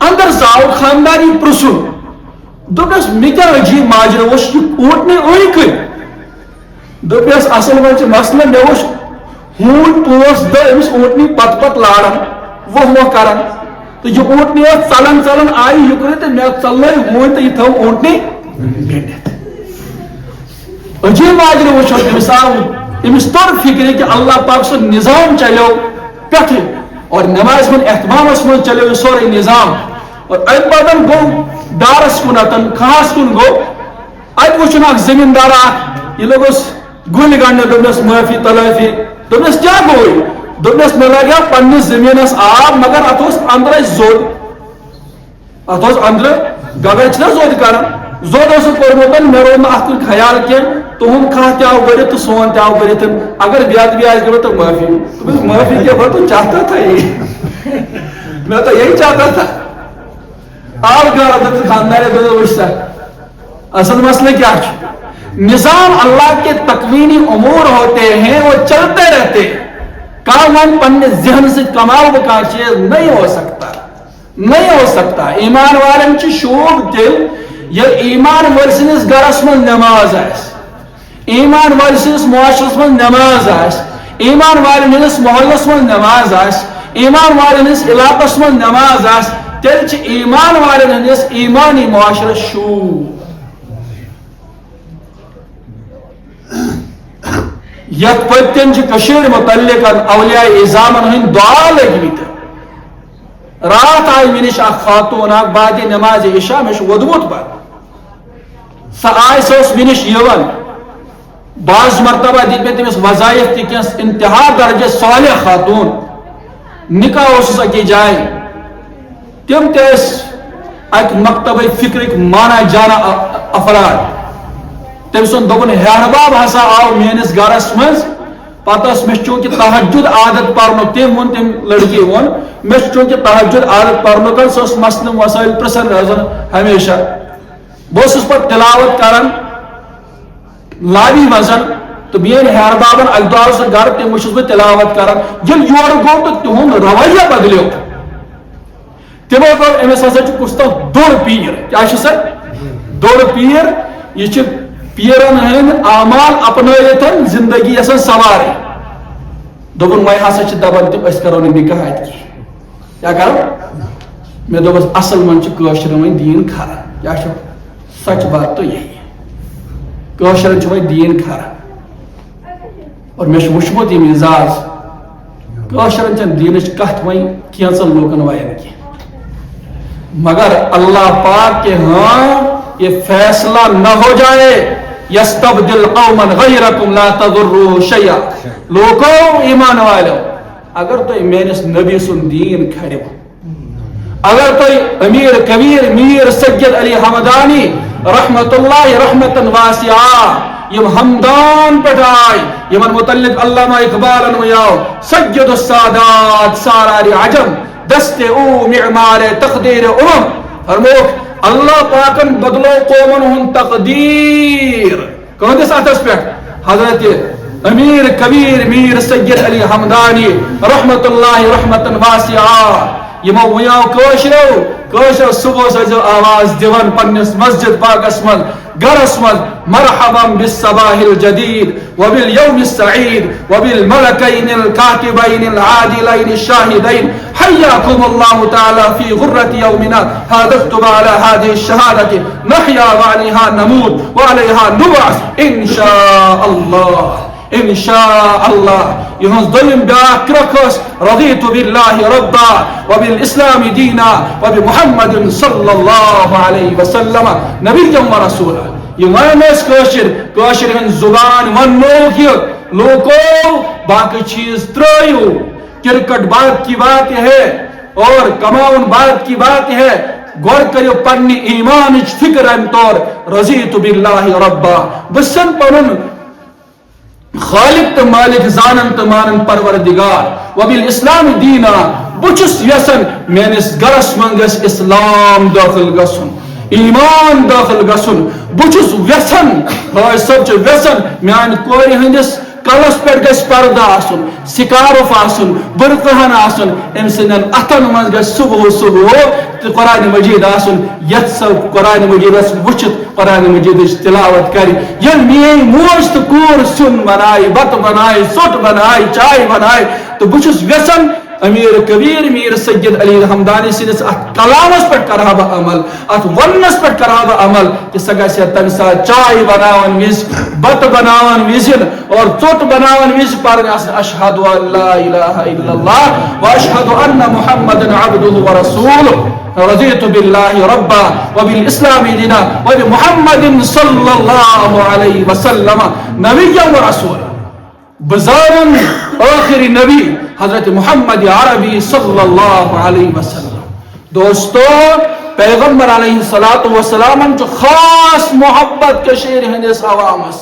اندر زاو خاندانی پرژھُن دوٚپنس مےٚ کیٛاہ عجیب ماجرہ اوس یہِ اونٹنی أنۍ کٔمۍ دوٚپنس اصل منٛز چھُ مسلہٕ مےٚ وٕچھ ہون پانچ دہ امس اونٹنی پت پت لاران وہ کران تو یہ اونٹنی ژلان ژلان آئی یکر تو مے ژل ہون تو یہ تھو اونٹنی گنڈت عجیب ماجر وچھو تمس آو امس تر فکر کہ اللہ پاک سن نظام چلو پٹھ اور نماز من اہتمامس من چلو یہ سورے نظام اور ات پتن گو دارس کنتن کھاس کن گو ات وچھن اخ زمیندار یہ لوگس گل گنڈ دس معافی تلافی دس کیا گوئی دس مے لگیا پنس زمینس آب مگر ات اندر زود ات اندر گگر زود کران زود کورمت مے رو ات کن خیال کی تہد کھا تہ آو گڑت تو سون تہ آو گڑت اگر بیاد بھی آس گڑ تو معافی معافی کیا تو چاہتا تھا یہ میں تو یہی چاہتا تھا آپ کا خاندان وشتا اصل مسئلہ کیا ہے نظام اللہ کے تکوینی امور ہوتے ہیں وہ چلتے رہتے کام ہم پنے ذہن سے کماؤ کا چیز نہیں ہو سکتا نہیں ہو سکتا ایمان والن چھ شوق دل یہ ایمان ورسنس گرس من نماز آس ایمان ورسنس معاشرس من نماز آس ایمان والنس محلس من نماز آس ایمان والنس علاقس من نماز آس تیل چھ ایمان والنس ایمانی معاشرہ شوق یت پتن کشیر متعلق اولیاء اعظامن ہند دعا لگمت رات آئی مے نش خاتون بعد نماز عشاء مے ودمت پہ سہ آئی سہ مے نش بعض مرتبہ دت مے تمس وظائف تہ انتہا درجہ صالح خاتون نکاح اس اکی جائے تم تس اک مکتب فکرک مانا جانا افراد تم سن دپن ہیرباب ہسا آو میانس گرس مز پتہ مے چونکہ تہجد عادت پرنک تم ون تم لڑکی ون مے چونکہ تہجد عادت پرنک سہ مسلم وسائل پرسن روزان ہمیشہ بہس پہ تلاوت کران لابی مزن تو میان ہیربابن اک دہ سہ گر تم وچھس بہ تلاوت کران یل یور گو تو تہد رویہ بدلیو تمو کور امس ہسا کستو دوڑ پیر کیا سر دوڑ پیر یہ پیرن ہند اعمال اپنائتن زندگی یسن سوار دپن وی ہسا دپان تم اس کرو نکاح ات کی کیا کرو مے دپس اصل من کاشرن وی دین کھرا کیا سچ بات تو یہی ہے کاشرن وی دین کھرا اور مے وچھمت یہ مزاج کاشرن چن دینچ کت وی کینچن لوکن وین کی مگر اللہ پاک کے ہاں یہ فیصلہ نہ ہو جائے یستبدل قوما غیرکم لا تضروا شیئا لوگوں ایمان والو اگر تو میرے نبی سن دین کھڑے اگر تو امیر کبیر میر سید علی حمدانی رحمت اللہ رحمتا واسعہ یم حمدان پٹھائی یمن متعلق علامہ اقبال انویاؤ سید السادات سارار عجم دست او معمار تقدیر فرموک اللہ پاکن بدلو قومن ہن تقدیر کون دس اتس پہ حضرت امیر کبیر میر سید علی حمدانی رحمت اللہ رحمتا واسعہ یمو ویاو کوشرو صبح سجو آواز دیون پنس مسجد پاکس من گرس من مرحبا بالصباح الجدید وبالیوم السعید وبالملکین الكاتبین العادلین الشاہدین حیاکم اللہ تعالی فی غرة یومنا هذا اكتب على هذه الشهادة نحیا وعلیہا نموت وعلیہا نبعث انشاء اللہ انشاء اللہ یہاں ظلم بیاک رکھس رضیت باللہ ربا وبالاسلام دینا وبمحمد صلی اللہ علیہ وسلم نبی و رسولہ یہ ونس کاشر ہن زبان ونوک یہ لوگو باقی چیز ترائیو کرکٹ بات کی بات ہے اور کماؤن بات کی بات ہے غور کریو پنی ایمان فکر طور رضیت باللہ ربا بسن پنن خالق تو مالک زانن تو مانن پروردگار وبالاسلام دینا بچس یسن میانس گرس منگس اسلام داخل گسن ایمان داخل گسن بچس ویسن بھائی سب چھ ویسن میان کوری ہندس کلس پہ گژھِ پردٕ آسُن سکارف آسُن برقہن آسُن أمۍ سٕنٛدٮ۪ن اَتھن منٛز گژھِ صبح تہٕ قرآن مجیٖد آسُن یتھ سۄ قرآن مجیٖدس وٕچھِتھ قرآن مجیٖدٕچ تلاوت کرِ ییٚلہِ میٲنۍ موج تہٕ کوٗر سیُن بنایہِ بتہٕ بنایہِ ژوٚٹ بنایہِ چاے بنایہِ تہٕ بہٕ چھُس یژھان امیر کبیر میر سید علی الحمدانی سندس ات کلامس پہ کرہا بہ عمل ات ونس پہ کرہا بہ عمل کہ سہ گژھِ تمہ ساتھ چائے بناون وز بت بناون وز اور ژوٹ بناون وز پرن اشہد ان لا الہ الا اللہ واشہد ان محمد عبدہ ورسولہ رضیت باللہ ربا وبالاسلام دینا وبمحمد صلی اللہ علیہ وسلم نبیا ورسولا بزارن آخر نبی حضرت محمد عربی صلی اللہ علیہ وسلم. دوستو پیغمبر علیہ السلام چھ خاص محبت کشیر ہندس عوامس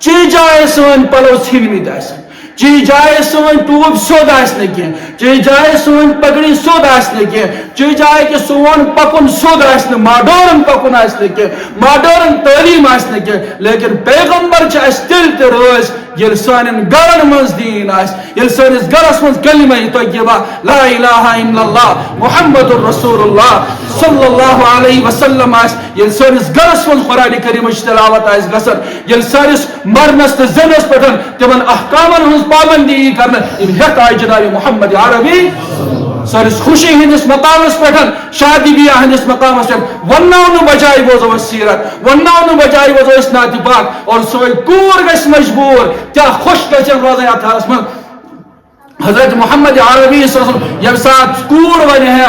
چی جائے سن پلو ژھنمت آسن چی جائے سن ٹوب سیود آسن کی چی جائے سن پگڑی سیود آسن کی چی جائے کہ سون پکن سیود آسن ماڈرن پکن آسن کی ماڈرن تعلیم آسن کی لیکن پیغمبر چھ اس تیل تہ روز یل سانن گرن مز دین آس یل سانس گرس مز کلمہ طیبہ لا الہ الا اللہ محمد رسول اللہ صلی اللہ علیہ وسلم آس یل سانس گرس مز قرآن کریم تلاوت آس گسن یل سانس مرنس تو زنس پہ تمن احکامن ہز پابندی کرنا ہیت آئی جناب محمد عربی سانس خوشی ہندس مقامس پہ شادی بیاہ ہندس مقامس پہ ونو بجائے بوزو اس سیرت ونو بجائے بوزو اس نعت پاک اور سوئی کور گس مجبور کیا خوش گژھن روزن اتھ حالس من حضرت محمد عربی صلی اللہ علیہ وسلم یم سات کور ون ہے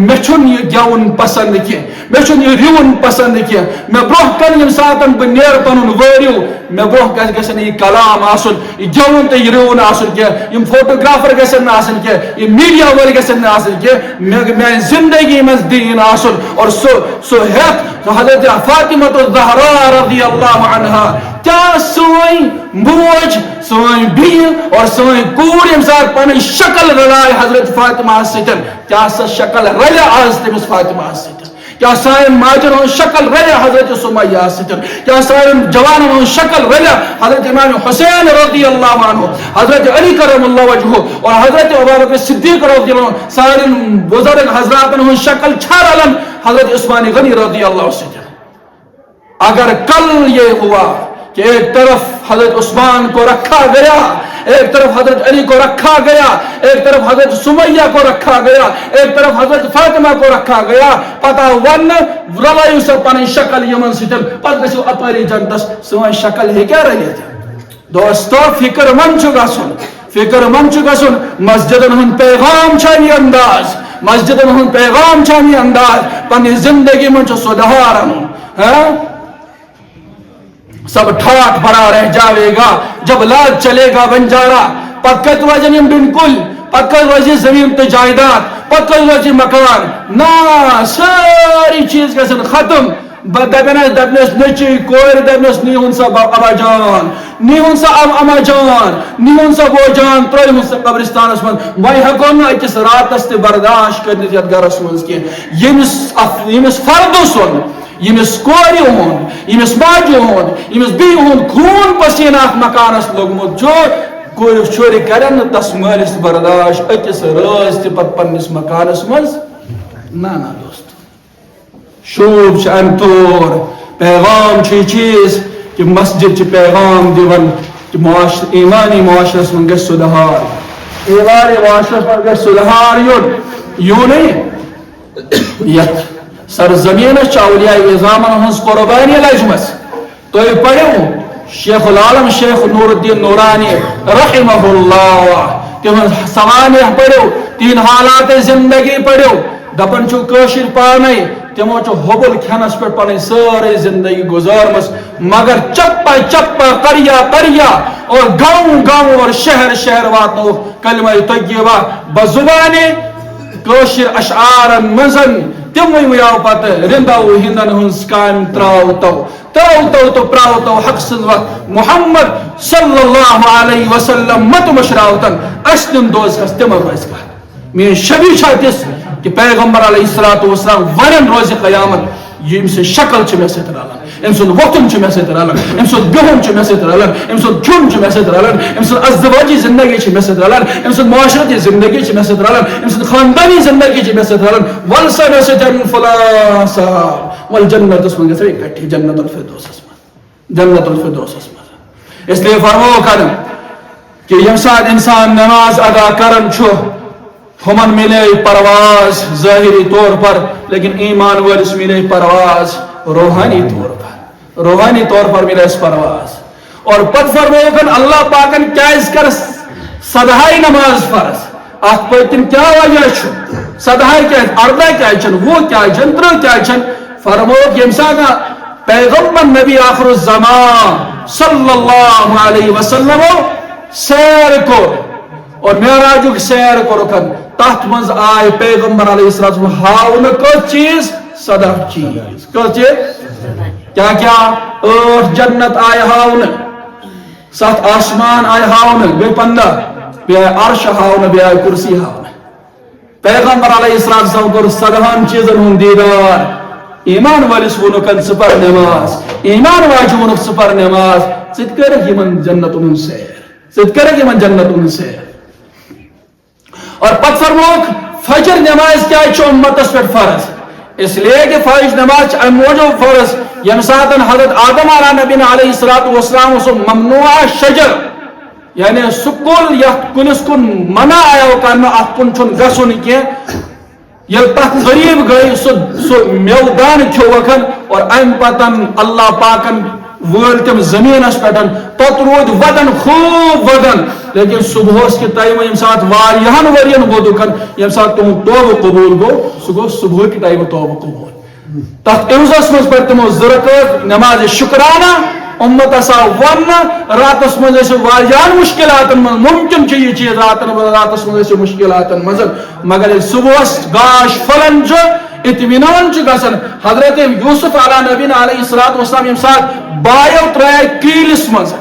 مے چھن یہ گیون پسند کی مے چھن یہ ریون پسند کی مے برہ کن یم ساتن بہ نیر پنن وریو مے برہ گژھن یہ کلام آسن یہ گیون تو یہ ریون آسن کی یم فوٹوگرافر گژھن آسن کی یہ میڈیا ول گژھن آسن کی میان زندگی مز دین آسن اور سو ہیت حضرت فاطمہ الزہرا رضی اللہ عنہا کیا سوئیں موج سوئیں بیل اور سوئیں کور یم سات پن شکل رلائے حضرت فاطمہ ستن کیا سا شکل رلے آز تمس فاطمہ ستن کیا سائن ماجر ہوں شکل رلے حضرت سمیہ ستن کیا سائن جوان ہوں شکل رلے حضرت امام حسین رضی اللہ عنہ حضرت علی کرم اللہ وجہہ اور حضرت ابوبکر صدیق رضی اللہ عنہ سائن بزرگ حضرات ہوں شکل چھارلن حضرت عثمان غنی رضی اللہ ستن. اگر کل یہ ہوا کہ ایک طرف حضرت عثمان کو رکھا گیا ایک طرف حضرت علی کو رکھا گیا ایک طرف حضرت سمیہ کو رکھا گیا ایک طرف حضرت فاطمہ کو رکھا گیا پتہ ون رلائیو سا پن شکل یمن ستن پتہ گژھو اپاری جنتس سوائے شکل ہے کیا رلیت دوستو فکر من چھو گژھن مسجدن ہن پیغام چھانی انداز مسجدن ہن پیغام چھانی انداز پنی زندگی من چھو سدھار انن سب ٹھاٹ بڑا رہ جاوے گا جب لاد چلے گا بنجارا پکت وجنیم بالکل پکت وجہ زمین تو جائیداد پکت وجہ مکان نا ساری چیز گژھن ختم دپنس نچی کور دپنس نیہن سا ابا جان نیہن سا اما جان نیہن سا بو جان ترہن سا قبرستانس من وی ہکو نا اکس راتس تہ برداشت کرنت یتھ گرس من کی یمس فرد سن یمس کوری ہند یمس ماجہ ہند یمس بی ہند خون پسینہ ات مکانس لوگمت جو کورس چوری کرن تس مالس برداشت اکس راز تہ پت پنس مکانس مز نا دوست شوب چھ ام طور پیغام چھ چیز کہ مسجد چھ پیغام دیون کہ ایمانی معاشرس من گژھِ سدھار ایمانی معاشرس من گژھِ سدھار یون نہیں یتھ سرزمین اولیاء اعظامن ہنز قربانی لجمس تو پڑھو شیخ العالم شیخ نور الدین نورانی رحمہ اللہ تہذ سوانح پڑھو تین حالات زندگی پڑھو دپن چھو کاشر پانے تمو چھو حبل کھنس پہ پن ساری زندگی گزارمس مگر چپا چپا قریہ قریہ اور گاؤں گاؤں اور شہر شہر واتنو کلمہ طیبہ بزبانے کاشر اشعار مزن تموی ویاو پتہ رندو ہندن ہنس کام تراو تو پراو تو حق سند وقت محمد صلی اللہ علیہ وسلم مت مشراوتن اسنن دوز کس تمر روز کا میں شبی چھاتس کہ پیغمبر علیہ السلام ورن روز قیامت یم سے شکل چھ میں سۭتۍ رلان، ام سُنٛد وۄتھُن چھُ مےٚ سۭتۍ رلان، ام سُنٛد بِہُن چھُ مےٚ سۭتۍ رلان، ام سُنٛد کھیوٚن چھُ مےٚ سۭتۍ رلان، ام سُنٛد ازدواجی زندگی چھِ مےٚ سۭتۍ رلان، ام سُنٛد معاشرتی زندگی چھِ مےٚ سۭتۍ رلان، ام سُنٛد خاندانی زندگی چھِ مےٚ سۭتۍ رلان، وَل سا مےٚ سۭتۍ فلان صاحب وَل جنتس منٛز گژھو اکٹھے جنت الفردوسس منٛز، جنت الفردوسس منٛز. اس لیے فرمو کرن کہ ییٚمہِ ساتہٕ انسان نماز ادا کران چھُ ہمن ملے پرواز ظاہری طور پر، لیکن ایمان والس ملے پرواز روحانی طور پر، روحانی طور پر ملے اس پرواز. اور پت فرموکن اللہ پاکن کیاز کر صدہائی نماز فرض، ات پتن کیا وجہ چھُ صدہائی کیا اردہ کیا چھن وہ کیا چھن ترہ کیا چھن، فرموک یم ساتھ پیغمبر نبی آخر الزمان صلی اللہ علیہ وسلم سیر کو اور معراجک سیر کورکن، تحت منز آئے پیغمبر علیہ السلام ہاؤن کت چیز، 17 چیز. کت چیز کیا کیا؟ 8 جنت آئے ہاؤن، 7 آسمان آئے ہاؤن، بے 15 بے آئے عرش ہاؤن، بے آئے کرسی ہاؤن. پیغمبر علیہ السلام کور 17 چیزن ہن دیدار. ایمان والس ونکن سپر نماز، ایمان واجہ ونک سپر نماز، ست کرک یمن جنتن سیر، ست کرک یمن جنتن سیر. اور پت فرموک فجر نماز کیا ہے امتس پر فرض، اس لیے کہ فجر نماز موجود فرض یم ساتن حضرت آدم علیہ نبی علیہ السلام سو ممنوع شجر یعنی سکول یا کنس کن منع آیا کرنا ات کن چھن گسن کی یل تک قریب گئی سو میودان کھو وکھن اور ام پتن اللہ پاکن وول تم زمینس پٹن تت رود ودن خوب ودن، لیکن صبح کے ٹائم یم سات واریہن ورین گودکن یم سات تم توبہ قبول گو سہ گو صبح کے ٹائم توبہ قبول. تت عوضس مز پر تمو زرکت نماز شکرانہ امت سا ون راتس مز واریہن مشکلاتن من ممکن چھ یہ چیز راتس مز مشکلاتن مز، مگر صبح گاش پھلن اطمینان گژھان. حضرت یوسف علیہ نبی علیہ السلام یم سات بایو ترائے کیلس مز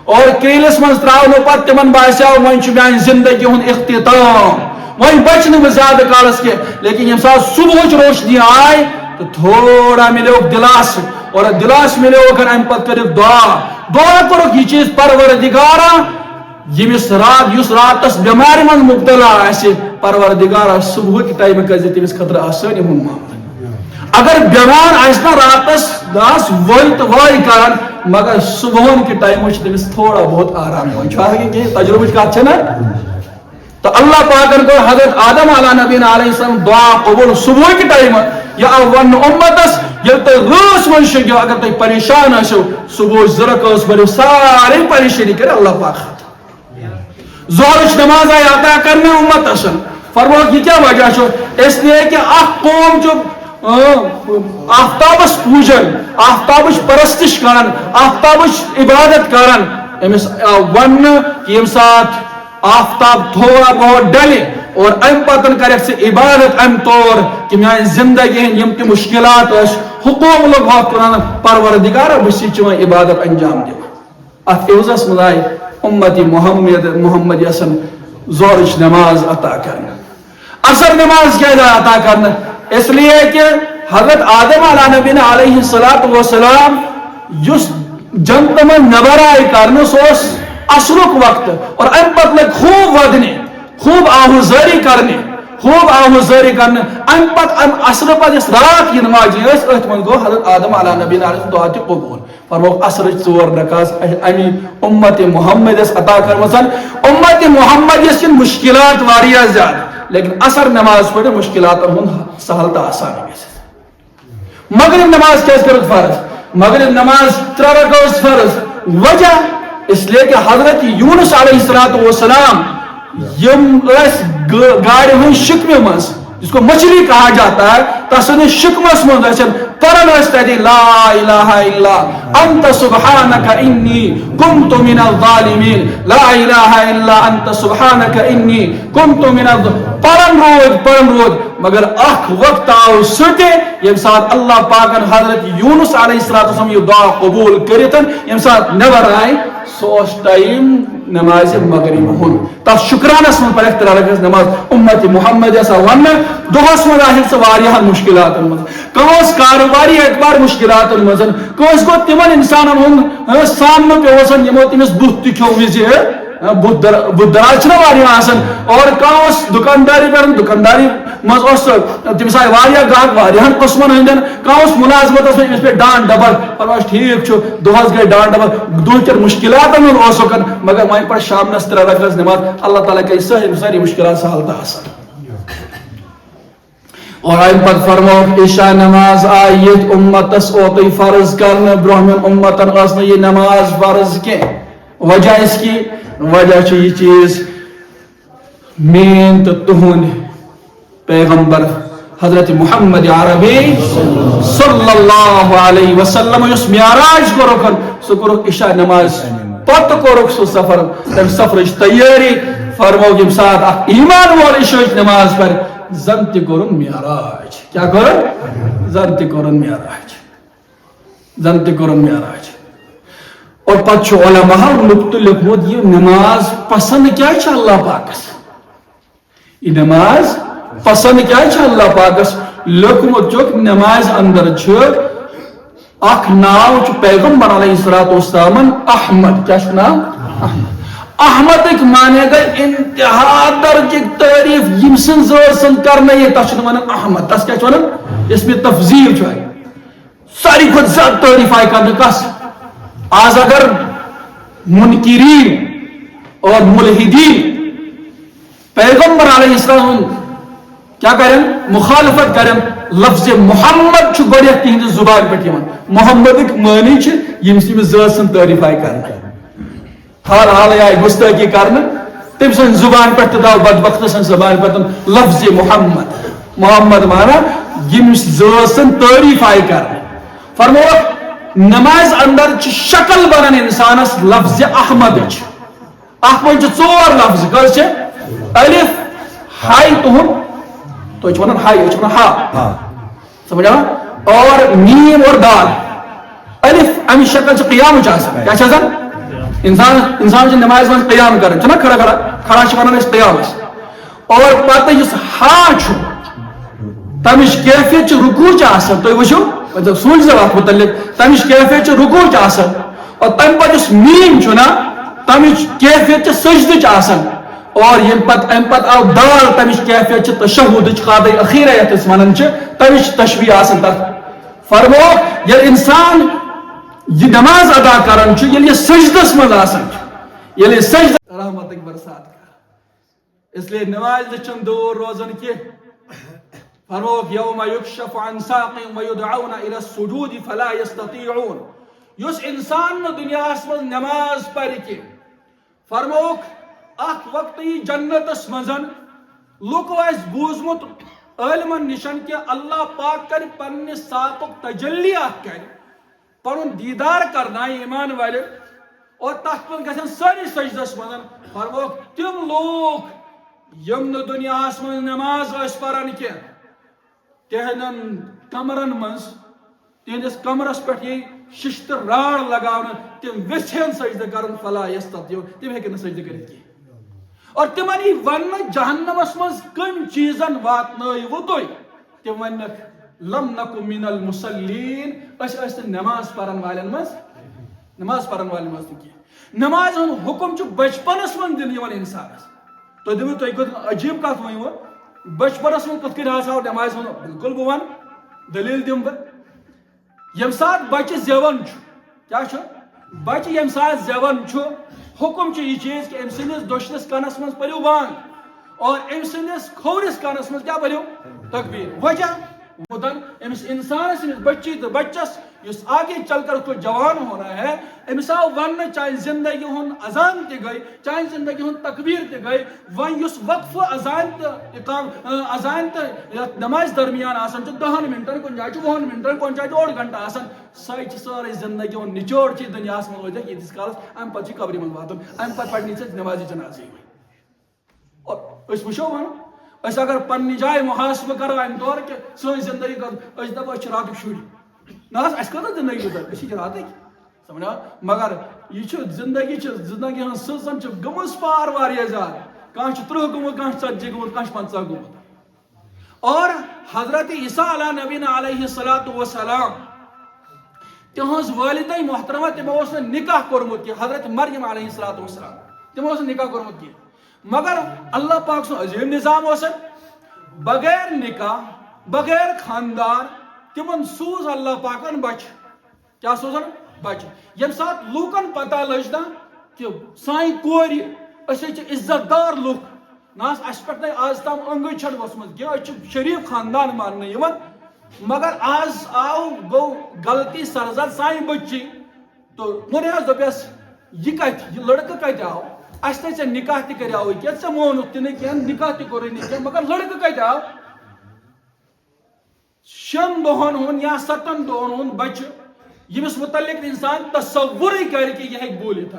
اور کیلس مز تراؤنو پتہ تمن باسیو وۄنۍ چھُ میانہِ زندگی ہُنٛد اختتام، وۄنۍ بچ نہٕ بہٕ زیادٕ کالس کینٛہہ. لیکن یم سات صبحٕچ روشنی آئے تو تھوڑا ملیو دلاس اور دلاس ملیو کر ام پتہ کٔرِکھ دعا کوٚرُکھ یہ چیز پروردگارا یمس راتس بیمار من مبتلا آسہِ پروردگارا صبح کے ٹائم کر تمس خطر آسانی ہُنٛد معاملہ. اگر بیمار آسہِ نا راتس داس وٲلۍ تو وٲلۍ کران مگر صبح کے ٹائم تمس تھوڑا بہت آرام ہوئی تجربہ کت نا. تو اللہ پاکن کو حضرت آدم علیہ نبی علیہ السلام دعا قبول صبح کے ٹائم یا ون امتس یل تھی رس من شنگو اگر تھی پریشان آسو صبح زرک بھرو ساری پریشانی کر اللہ پاک ختم. ظہرچ نماز آئی عطا کرنے امتس فرموک یہ کیا وجہ چھو، اس لیے کہ اخ قوم جو آفتابس پوجن آفتابش پرستش کرن آفتابش عبادت کرن امس ون کہ یم سات آفتاب تھوڑا بہت ڈلے اور ام پتن کرک سے عبادت ام طور کہ میان زندگی یم تی مشکلات اس حقوق لوگ وقت قرآن پروردگار بسی چوان عبادت انجام دے. ات عوضس ملائی امتی محمد یسن ظہرچ نماز عطا کرنا. اثر نماز کیا عطا کرنا، اس لیے کہ حضرت آدم علیہ نبی علیہ السلام جس جنت میں نبر آئی کرنے سوس اثرک وقت اور ام پت لگ خوب ودنے خوب آہوزاری کرنے ام پت ام اثر پت اس رات یہ نماز اس ات من گو حضرت آدم علیہ نبی علیہ دعا تی قبول. فرموک اثر 4 رکعت امی امت محمد اس عطا کرمسن. امت محمد اس کن مشکلات واریاہ زیادہ لیکن اثر نماز پڑھ مشکلات ہن سہل تا آسان گژھِ. مغرب نماز کیس کرت فرض، مغرب نماز 3 رکعت فرض. وجہ اس لیے کہ حضرت یونس علیہ السلام یم گاڑی ہن شکم مز جس کو مچھلی کہا جاتا ہے تسن شکمس مز پرن تھی لا الہ الا انت سبحانک انی کنت من الظالمین، لا الہ الا انت سبحانک انی کنت من الظالمین. پرن رود مگر اخ وقت آو سٹے یم سات اللہ پاکن حضرت یونس علیہ السلام یہ دعا قبول کرتن یم سات نبر آئی سو ٹائم نماز مغرب ہن تس شکرانس من پڑھ ترالکس نماز امت محمد ایسا ون دہس من آہر سے واریاہ مشکلات من کنس کاروباری اعتبار مشکلات من کنس گو تمن انسانن ہند سامنے پیوسن یمو تمس بت تہ کھو وز بت دراز واریاہ آسان اور کس دکانداری کر دکانداری مز تمس آئی واریاہ گاہک واریاہن قسمن ہندن کس ملازمت امس پہ ڈانٹ ڈبر پہ ٹھیک دہس گئی ڈانٹ ڈبر دہ چن مشکلات من مگر وہیں پہ شامنس 3 رکعت نماز اللہ تعالیٰ کر ساری مشکلات سہل تہ آسان اور آئین پت فرمو عشاء نماز آئیت امتس اوتی فرض کرنے برہمن امتن اس یہ نماز فرض کی وجہ اس کی وجہ یہ چیز مین تو تہند پیغمبر حضرت محمد عربی صلی اللہ علیہ وسلم اس معراج کو رکن سو کو عشاء نماز پت کو رک سو سفر تم سفر تیاری فرمو کہ ساتھ ایمان وال عشاء نماز پر زنتی کرن معراج کیا کرن زنتی کرن معراج زنتی کرن معراج اور پتہ علماء نقطہ لکھمت یہ نماز پسند کیا اللہ پاکس یہ نماز پسند کیا اللہ پاکس لکھمت چک نماز اندر اخ ناو پیغمبر علیہ الصلوۃ والسلام احمد کیا نام احمد ایک مانے گئے انتہا درجہ تعریف یم سن زور سن کرنا یہ تس ونان احمد تس کیا ونان اس میں تفضیل چھ ساری کھت زیادہ تعریف آئی کرنا کس آج اگر منکرین اور ملحدین پیغمبر علیہ السلام کیا کریں مخالفت کریں لفظ محمد چھ گوڑی تہند زبان پہ محمد ایک معنی یم ذات سن تعریف آئی کرنا حال حال آئی گستاخی کرنا تم سن زبان پہ داو بدبخت سن زبان پہ لفظ محمد محمد مانا یم ذات سن تعریف آئی کرنا فرمو نماز اندر شکل بنان انسانس لفظ احمد احمد 4 لفظ کس الف ہائی تہن تو ونان ہائی ہا سمجھا اور میم اور دال الف امی شکل سے قیام کیا انسان سے نماز من قیام کرن چھنا کھڑا کھڑا کھڑا ونان اس قیام اور پتہ اس ہا تمش کیفیت رکوع تھی وچھو سوچ ات متعلق تمش کیفیت رکوع اور تم پتہ اس میم چھنا تمش کیفیت سجدہ اور یم پت آو دال تمش کیفیت تشہد قاعدہ اخیرہ یتس ونان تمش تشبیہ تر فرمو یل انسان یہ نماز ادا کران یل یہ سجدس مز یل سجدہ رحمت برسات کر اس لیے نماز چن دور روزن کی فرموک یوم یکشف عن ساق ویدعون الى السجود فلا یستطیعون یس انسان دنیا میں نماز پڑھ کے فرموک اخ وقت جنتس مزن لوکو اس بوزمت علمن نشن کہ اللہ پاک کر پنہ ساق تجلی کر پن دیدار کرنا ایمان والے اور تک پہ گھن ساری سجدس مزن فرموک تم لوگ یم دنیا من نماز پران کی تہندن کمرن مز تہندس کمرس پہ یہ ششتر راڑ لگاؤن تم ویسن سجدہ کرن فلا یستطیعون تم ہیکن سجدہ کرت کی اور تمن یہ ون جہنمس مز کم چیزن واتنو تھی تم ون لم نکو من المصلین اس نماز پرن والن مز نماز پرن والن مز کی نماز ہن حکم چھ بچپنس من دن یوان انسانس تو دو تو عجیب کت ون بچپنس من کت کن آو نماز ون بالکل بہ ون دلیل دم بہ یم سات بچہ زیون کیا بچہ یم سات زیون حکم یہ چیز کہ ام سندس دشنس کنس من پریو بانگ اور ام سندس کھورس کنس من کیا پریو تکبیر وجہ مدن امس انسانس بچی تو بچس اس آگے چل کر اس کو جوان ہونا ہے امس آو ون چاہے زندگی ہن اذان تے گئی چاہے زندگی ہن تکبیر تے گئی ون اس وقف اذان تے نماز درمیان آسان 10 منٹن کن جائے 20 منٹن کن جائے 1.5 گھنٹہ آسان سچ ساری زندگی ہن نچوڑ چی دنیا من وجہ یہ کالس ام پتہ قبر من واتن ام پتہ پڑھنی سے نماز جنازے اور اس وشو ون اس اگر پنی جائے محاسبہ کرو ام طور کہ سن زندگی کر اس دپا رات شری نا اس کتنا زندگی گزر اس رات سمجھا مگر یہ زندگی ہن سلسن گمس پار واریاہ زیادہ کان 30 گومت کان 40 گومت کان 50 گومت اور حضرت عیسیٰ علیہ نبینا علیہ السلام تہذ والدہ محترمہ تمو نکاح کورمت کی حضرت مریم علیہ السلام تمو نکاح کورمت کی مگر اللہ پاک سن عظیم نظام بغیر نکاح بغیر خاندار تمن سوز اللہ پاکن بچ کیا سوزن بچ یم سات لوکن پتہ لج نا کہ سائیں کوری اس عزت دار لوک ناس اس پہ آز تام انگی چھڑ وسمت کی شریف خاندان ماننے یوان مگر آز آو گو غلطی سرزد سائیں بچی تو مریاض دپیس یہ کت یہ لڑکہ کت آو اس نے نکاح تہ کریاو کی ژے مونت تہ کی نکاح تہ کوری نہ مگر لڑکہ کت آو 6 دہن ہن یا 7 دہن ہن بچہ یمس متعلق انسان تصور کر کہ یہ ہیک بولت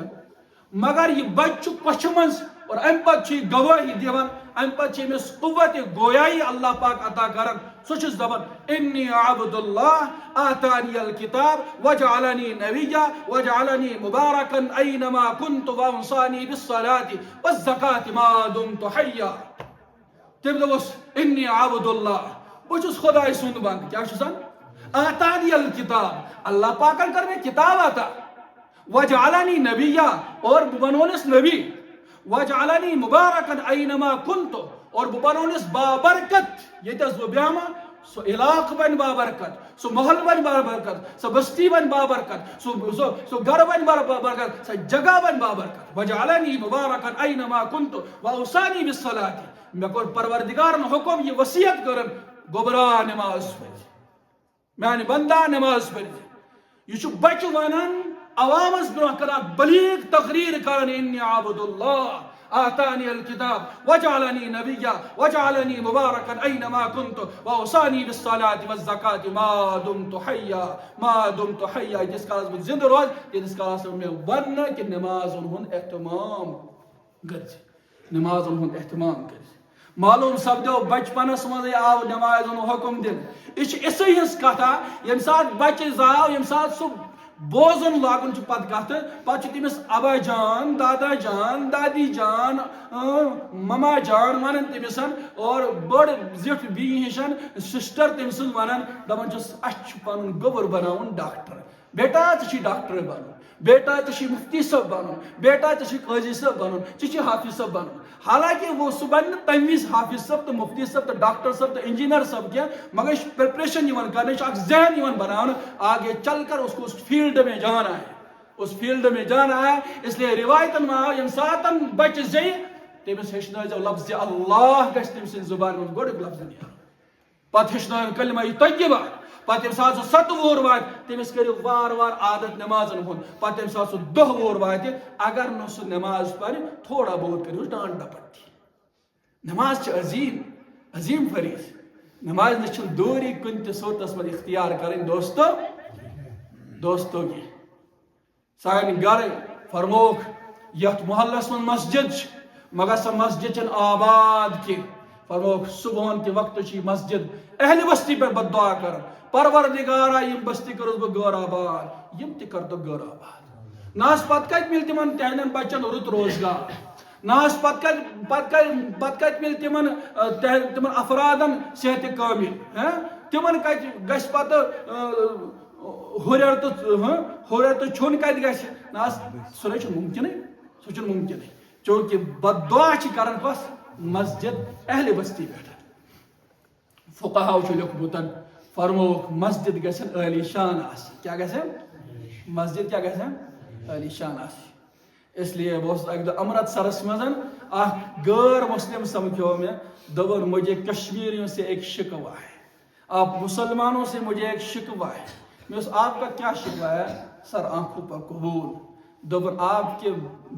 مگر یہ بچہ پچھ مز اور ام پتہ گواہی دیوان ام پتہ امس قوت گویائی اللہ پاک عطا کرن سوچس دپان انی عبد اللہ آتانی الکتاب وجعلنی نبیا وجعلنی مبارکا اینما کنت واوصانی بالصلاة والزکاة ما دمت حیا تم دوس انی عبد اللہ بچس خدای سند بند کیا چھسان آتانی الکتاب اللہ پاکن کر میں کتاب آتا وجعلنی نبیا اور بنونس نبی وجعلنی مبارکن اینما کنتو اور بنونس بابرکت یہ تز بیاما سو علاق بن بابرکت سو محل بن بابرکت سو بستی بن بابرکت سو گھر بن بابرکت سو جگہ بن بابرکت وجعلنی مبارکن اینما کنتو واوصانی بالصلاة میں کو پروردگار نے حکم یہ وصیت کرن گبرا نماز پڑھ میانہ بندہ نماز پڑھ یہ بچ ونان عوامس برہ کران بلیغ تقریر کران انی عبد اللہ آتانی الکتاب وجعلنی نبیا وجعلنی مبارکا اینما کنت واوصانی بالصلاة والزکاة ما دمت حیا ما دمت حیا جس کالس بہ زندہ روز جس کالس میں ون کہ نماز ہند اہتمام گرز نماز ہند اہتمام گرز معلوم سپدو بچپنس مز آو نماز حکم دن یہ اسی ہز کتھا یم سات بچہ زاو یم سات سہ بوزن لاگن پتہ کت پتہ تمس ابا جان دادا جان دادی جان مما جان ونان تمس اور بڑ زٹھ بی ہشن سسٹر تمس ونان دپان چھس اچھ پن گبر بناون ڈاکٹر بیٹا ژے ڈاکٹر بنن بیٹا ژے مفتی صاحب بنن بیٹا ژے قاضی صاحب بنن ژے حافظ صاحب بنن حالانکہ وہ سہ بن تمہ وز حافظ صاحب تو مفتی صاحب تو ڈاکٹر صاحب تو انجینئر صاحب کیا مگر پریپریشن کرنے اک ذہن بنانا آگے چل کر اس کو اس فیلڈ میں جانا ہے اس فیلڈ میں جانا ہے اس لیے روایتن میں آو یم سات بچہ زی تمس ہچن لفظ اللہ گھس تم سن زبان من گوڑ لفظ نیرن پتہ ہچن کلمہ طیبہ پتہ یم سات 7 وہر وات تمس کرو وار وار عادت نمازن ہند پتہ یم سات 10 وہر وات اگر نہ سہ نماز پڑھ تھوڑا بہت کرو ڈانٹ ڈپٹ نماز عظیم عظیم فریض نماز نہ دوری کن تہ صورتس من اختیار کریں دوستو کی سان گھر فرموک یت محلس من مسجد مگر سہ مسجد چن آباد کی فرموک صبحن کہ وقت چی مسجد اہل بستی پر بد دعا کر پروردگارا یم بستی کرس بہ غور آباد یم تہ کر تو غور آباد ناس پت کت مل تمن تہندین بچن رت روزگار ناس پت کت مل تمن افرادن صحت کامل تمن کت گھس پتہ ہوریر تو چھن کت گھس ناس سہ ممکن سہ ممکن چونکہ بد دعا کران کس مسجد اہل بستی پہ فقہاو لکھمتن فرموک مسجد گھن عالی شان کیا گھن مسجد کیا گھن عالی شان اس لیے بہت اک دہ امرتسرس مزن غیر مسلم سمکھو میں دبن مجھے کشمیریوں سے ایک شکوہ ہے آپ مسلمانوں سے مجھے ایک شکوہ ہے میں اس آپ کا کیا شکوہ ہے سر آنکھوں پر قبول دبن آپ کے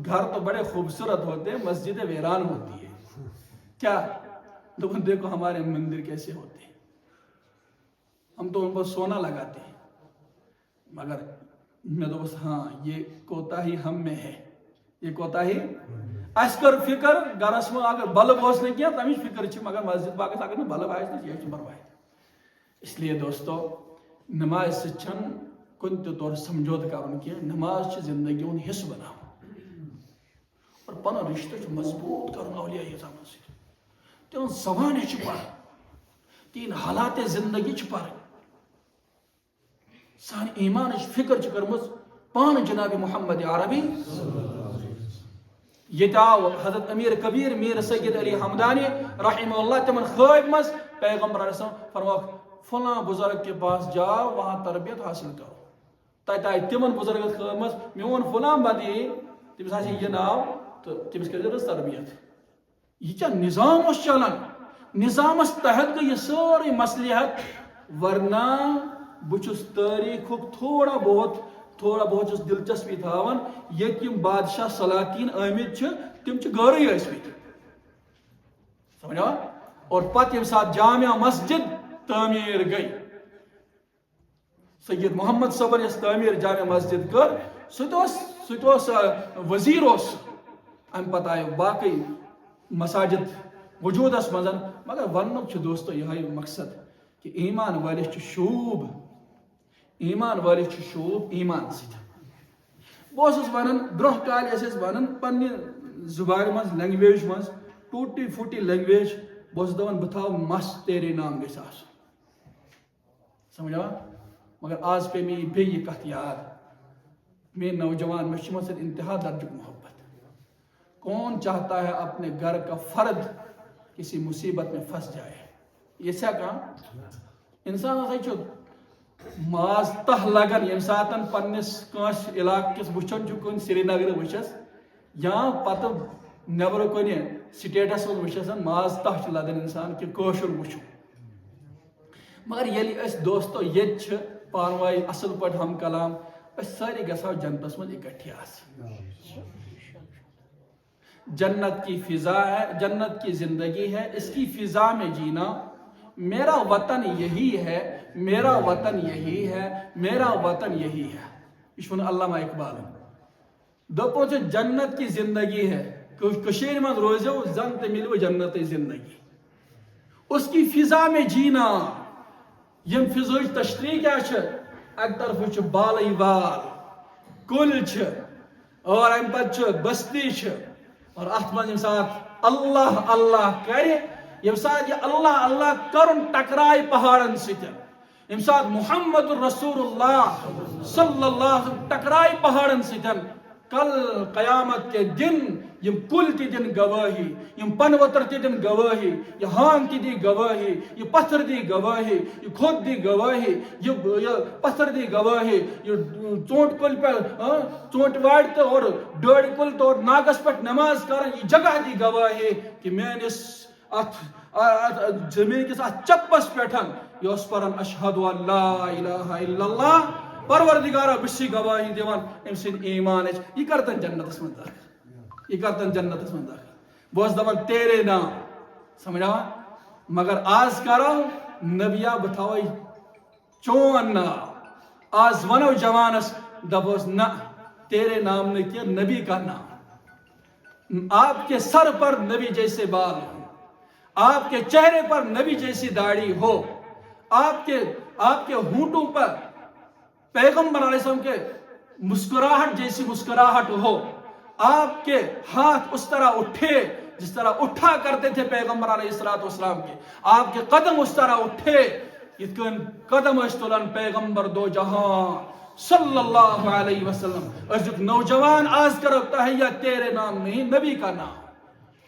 گھر تو بڑے خوبصورت ہوتے ہیں مسجد ویران ہوتی ہے کیا دبن دیکھو ہمارے مندر کیسے ہوتے ہیں ہم تو ان پر سونا لگاتے ہیں مگر میں تو بس ہاں یہ کوتاہی ہم میں ہے یہ کوتاہی اس کر فکر گرس میں اگر بلب اس نے کیا تمہیں فکر چھ مگر مسجد باقی اگر بلب آئے تو یہ برباد اس لیے دوستو نماز سے چھن کن تہ طور سمجھوت کرن کی نماز چھ زندگی ہن حصہ بنا اور پن رشتہ مضبوط کرن اولیاء اعظام سی تہن زبان چھ پڑھ تین حالات زندگی چھ پڑھ سان ایمان فکر چھ کرمز پان جناب محمد عربی یہ آو حضرت امیر کبیر میر سید علی حمدانی رحمہ اللہ تمن خواب مز پیغمبر علیہ السلام فرماؤ فلاں بزرگ کے پاس جاؤ وہاں تربیت حاصل کرو تائی تمن بزرگ خواب مز میون فلاں بندی تمس آسی یہ ناو تو تمس کر تربیت یہ کیا نظام اس چلان نظام اس تحت گئی ساری مصلحت ورنہ بچس تاریخ تھوڑا بہت دلچسپی تھاون یہ بادشاہ سلاطین آمد تم گھرے ٲسمٕتۍ سمجھا اور پتہ یم سات جامع مسجد تعمیر گئی سید محمد صبر یس تعمیر جامع مسجد کر سہ وزیر ام پتہ آئے باقی مساجد وجودس مز مگر ونک دوستو یہ مقصد کہ ایمان والس شوب ایمان والس شوب ایمان ست بہس ونان برہ کال ونان پنہ زبان مز لینگویج مز ٹوٹی پھوٹی لینگویج بہس دپان بہ تھاو مس تیرے نام گژھِ آسُن سمجھا مگر آج پہ مے بیٚیہِ کتھ یاد میں نوجوان میں سۭتۍ انتہا درجک محبت کون چاہتا ہے اپنے گھر کا فرد کسی مصیبت میں پھنس جائے یہ کہاں انسان ہسا ماز تہ لگان یم سات پنس کنس علاقہ کس وچان کن سری نگر وچس یا پتہ نبر کن سٹیٹس من وچس ماز تہ لگان انسان کہ کاشر وچو مگر یلی اس دوستو یہ پانوائی اصل پہ ہم کلام اس ساری گژھو جنتس من اکٹھی آس جنت کی فضا ہے جنت کی زندگی ہے اس کی فضا میں جینا میرا وطن یہی ہے میرا وطن یہی ہے میرا وطن یہی ہے اشون علامہ اقبال دپو جنت کی زندگی ہے کشیر من روزو زن تو ملو جنت زندگی اس کی فضا میں جینا یم فضا تشریح کیا اک طرف بالی بال کل اور ام پتہ بستی اور ات من یم سات اللہ اللہ کرے یم سات یہ اللہ اللہ کرن ٹکرائے پہاڑن ستن یم سات محمد رسول اللہ صلی اللہ علیہ وسلم ٹکرائے پہاڑن ستن کل قیامت کے دن یم کل تی دن گواہی یم پنوتر تی دن گواہی یہ ہان تی دی گواہی یہ پتھر دی گواہی یہ کھود دی گواہی یہ پتھر دی گواہی یہ چونٹ کل پر چونٹ واڑ اور ڈوڑ کل تو اور ناگس پر نماز کرن یہ جگہ دی گواہی کہ میں نے زمین کے ساتھ چپس پیٹھن یہ اس پر اشہد ان لا الہ الا اللہ پروردگارہ بشی گواہی دیوان ام سن ایمان یہ کرتن جنت من داخل یہ کرتن جنت من داخل بہس دپان تیرے نام سمجھا مگر آج کرو نبیا بتاوی چون نام آج ونو جوانس دپوس نہ تیرے نام نے کیا نبی کا نام آپ کے سر پر نبی جیسے بال ہو آپ کے چہرے پر نبی جیسی داڑھی ہو آپ کے ہونٹوں پر پیغمبر علیہ السلام کے مسکراہٹ جیسی مسکراہٹ ہو آپ کے ہاتھ اس طرح اٹھے جس طرح اٹھا کرتے تھے پیغمبر علیہ السلام کے آپ کے قدم اس طرح اٹھے یتکن قدم اشتلن پیغمبر دو جہاں صلی اللہ علیہ وسلم ارجک نوجوان آج کرو تحیہ تیرے نام نہیں نبی کا نام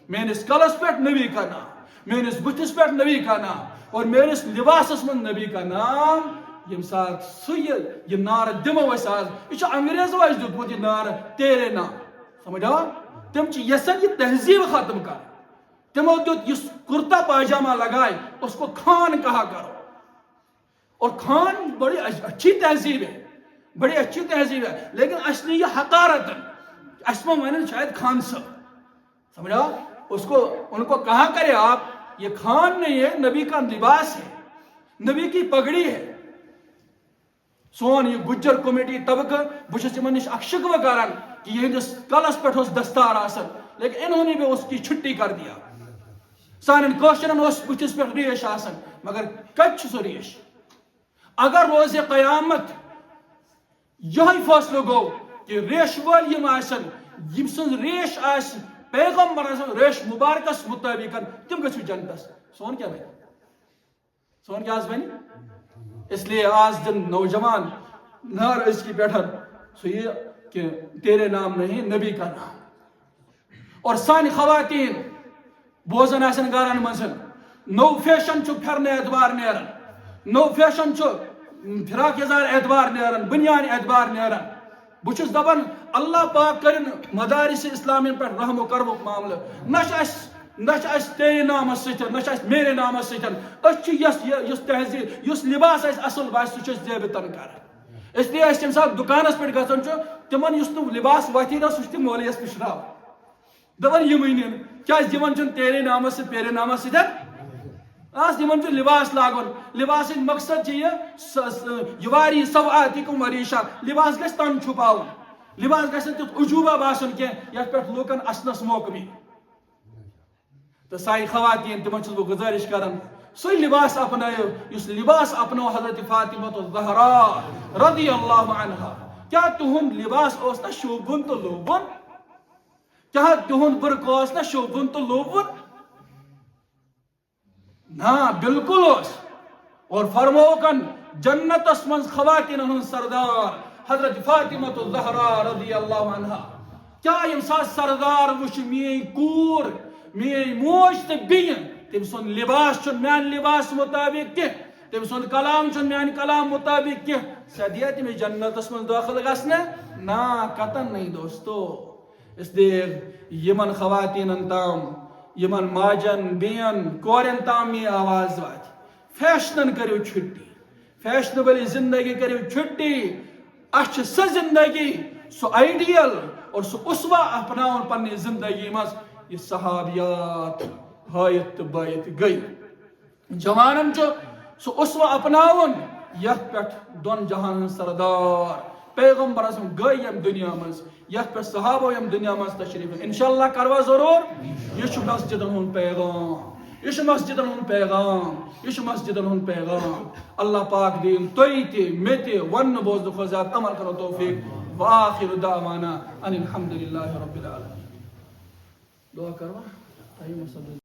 میں نے اس کلس پیٹ نبی کا نام میں نے اس بتس پیٹ نبی کا نام اور میرے اس لباس من نبی کا نام یم سات سید یہ نار دمو اس آز یہ انگریزو اس دیت یہ نار تیرے نام سمجھا تم یسن یہ تہذیب ختم کر تمو دیت یہ کرتا پاجامہ لگائے اس کو خان کہا کرو اور خان بڑی اچھی تہذیب ہے بڑی اچھی تہذیب ہے لیکن اصلی یہ حقارت اسمو میں نے شاید خان صاحب سمجھا اس کو ان کو کہا کرے آپ یہ خان نہیں ہے نبی کا لباس ہے نبی کی پگڑی ہے سون یہ گجر کمیٹی طبقہ بچس یمن نش اک شکوہ کران کہ یہ ہندس کلس پہ دستار آسن لیکن انہوں نے بھی اس کی چھٹی کر دیا سان کوشرن اس بچس پہ ریش آسن مگر کچھ سو ریش اگر روز قیامت یہ فیصلہ گو کہ ریش وال یم سن ریش آس پیغمبر ریش مبارکس مطابق تم گھو جنتس سون کیا بھائی سون کیا بن اس لیے آج دن نوجوان نار اس کی بیٹھن سو یہ کہ تیرے نام نہیں نبی کا نام اور سانی خواتین بوزن آسن گارن منزن نو فیشن چھو پھرنے اعتبار نیرن نو فیشن چھو فراق یزار اعتبار نیرن بنیان اعتبار نیرن بچس دبن اللہ پاک کرن مدارس اسلامی پر رحم و کرم معاملہ نش اس تیرے نام ستن نش اس میرے نام ستن اس یس تہذیب یس لباس اس اصل باس سہ زیبتن کر اس لیے تمہ سات دکانس پہ گھن تمن اس لباس وتھی نا سہ تم مولویس پشراو دپان یمن کیا دن تیرے نام سے پیرے نام ستن آس دن لباس لاگن لباس مقصد یہ واری سوآتکم وریشا لباس گھس تن چھپاؤن لباس گھس تیت عجوبہ باسن کی یت پہ لوکن اسنس موقع می تو سائی خواتین تمن چھس بہ گزارش کران سو لباس اپنائیو اس لباس اپنو حضرت فاطمہ الزہراء رضی اللہ عنہا کیا تہند لباس اوس نا شوبن تو لوبن کیا تہند برقع اوس نا شوبن تو لوبن نا بالکل اوس اور فرموکن جنتس من خواتین ہن سردار حضرت فاطمہ الزہراء رضی اللہ عنہا کیا یم سات سردار وچ میٲنۍ کوٗر میٲنۍ موج تہٕ بیٚنہِ تم سن لباس چھ میان لباس مطابق کی تم سن کلام چھ میان کلام مطابق کی سدیا تم جنتس من داخل گھنے نا قطن نہیں دوستو اس لیے یمن خواتین تام یمن ماجن بین کورن تام یہ آواز وات فیشنن کرو چھٹی فیشنبل زندگی کرو چھٹی اچھ سہ زندگی سو آئیڈیل اور سو اسوا اپناؤن پنی زندگی مز یہ صحابیات ہایت تو بایت گئی جوانن جو سو اسوا اپناون یت پہ دون جہان سردار پیغمبر اعظم گئی یم دنیا مز یت پہ صحابہ یم دنیا مز تشریف انشاءاللہ کروا ضرور یہ مسجدن ہن پیغام یہ مسجدن ہن پیغام یہ مسجدن ہن پیغام اللہ پاک دین توئی تی میں تی ون بوز خزات عمل کرو توفیق وآخر دعوانا ان الحمدللہ رب العالمین دعا کروا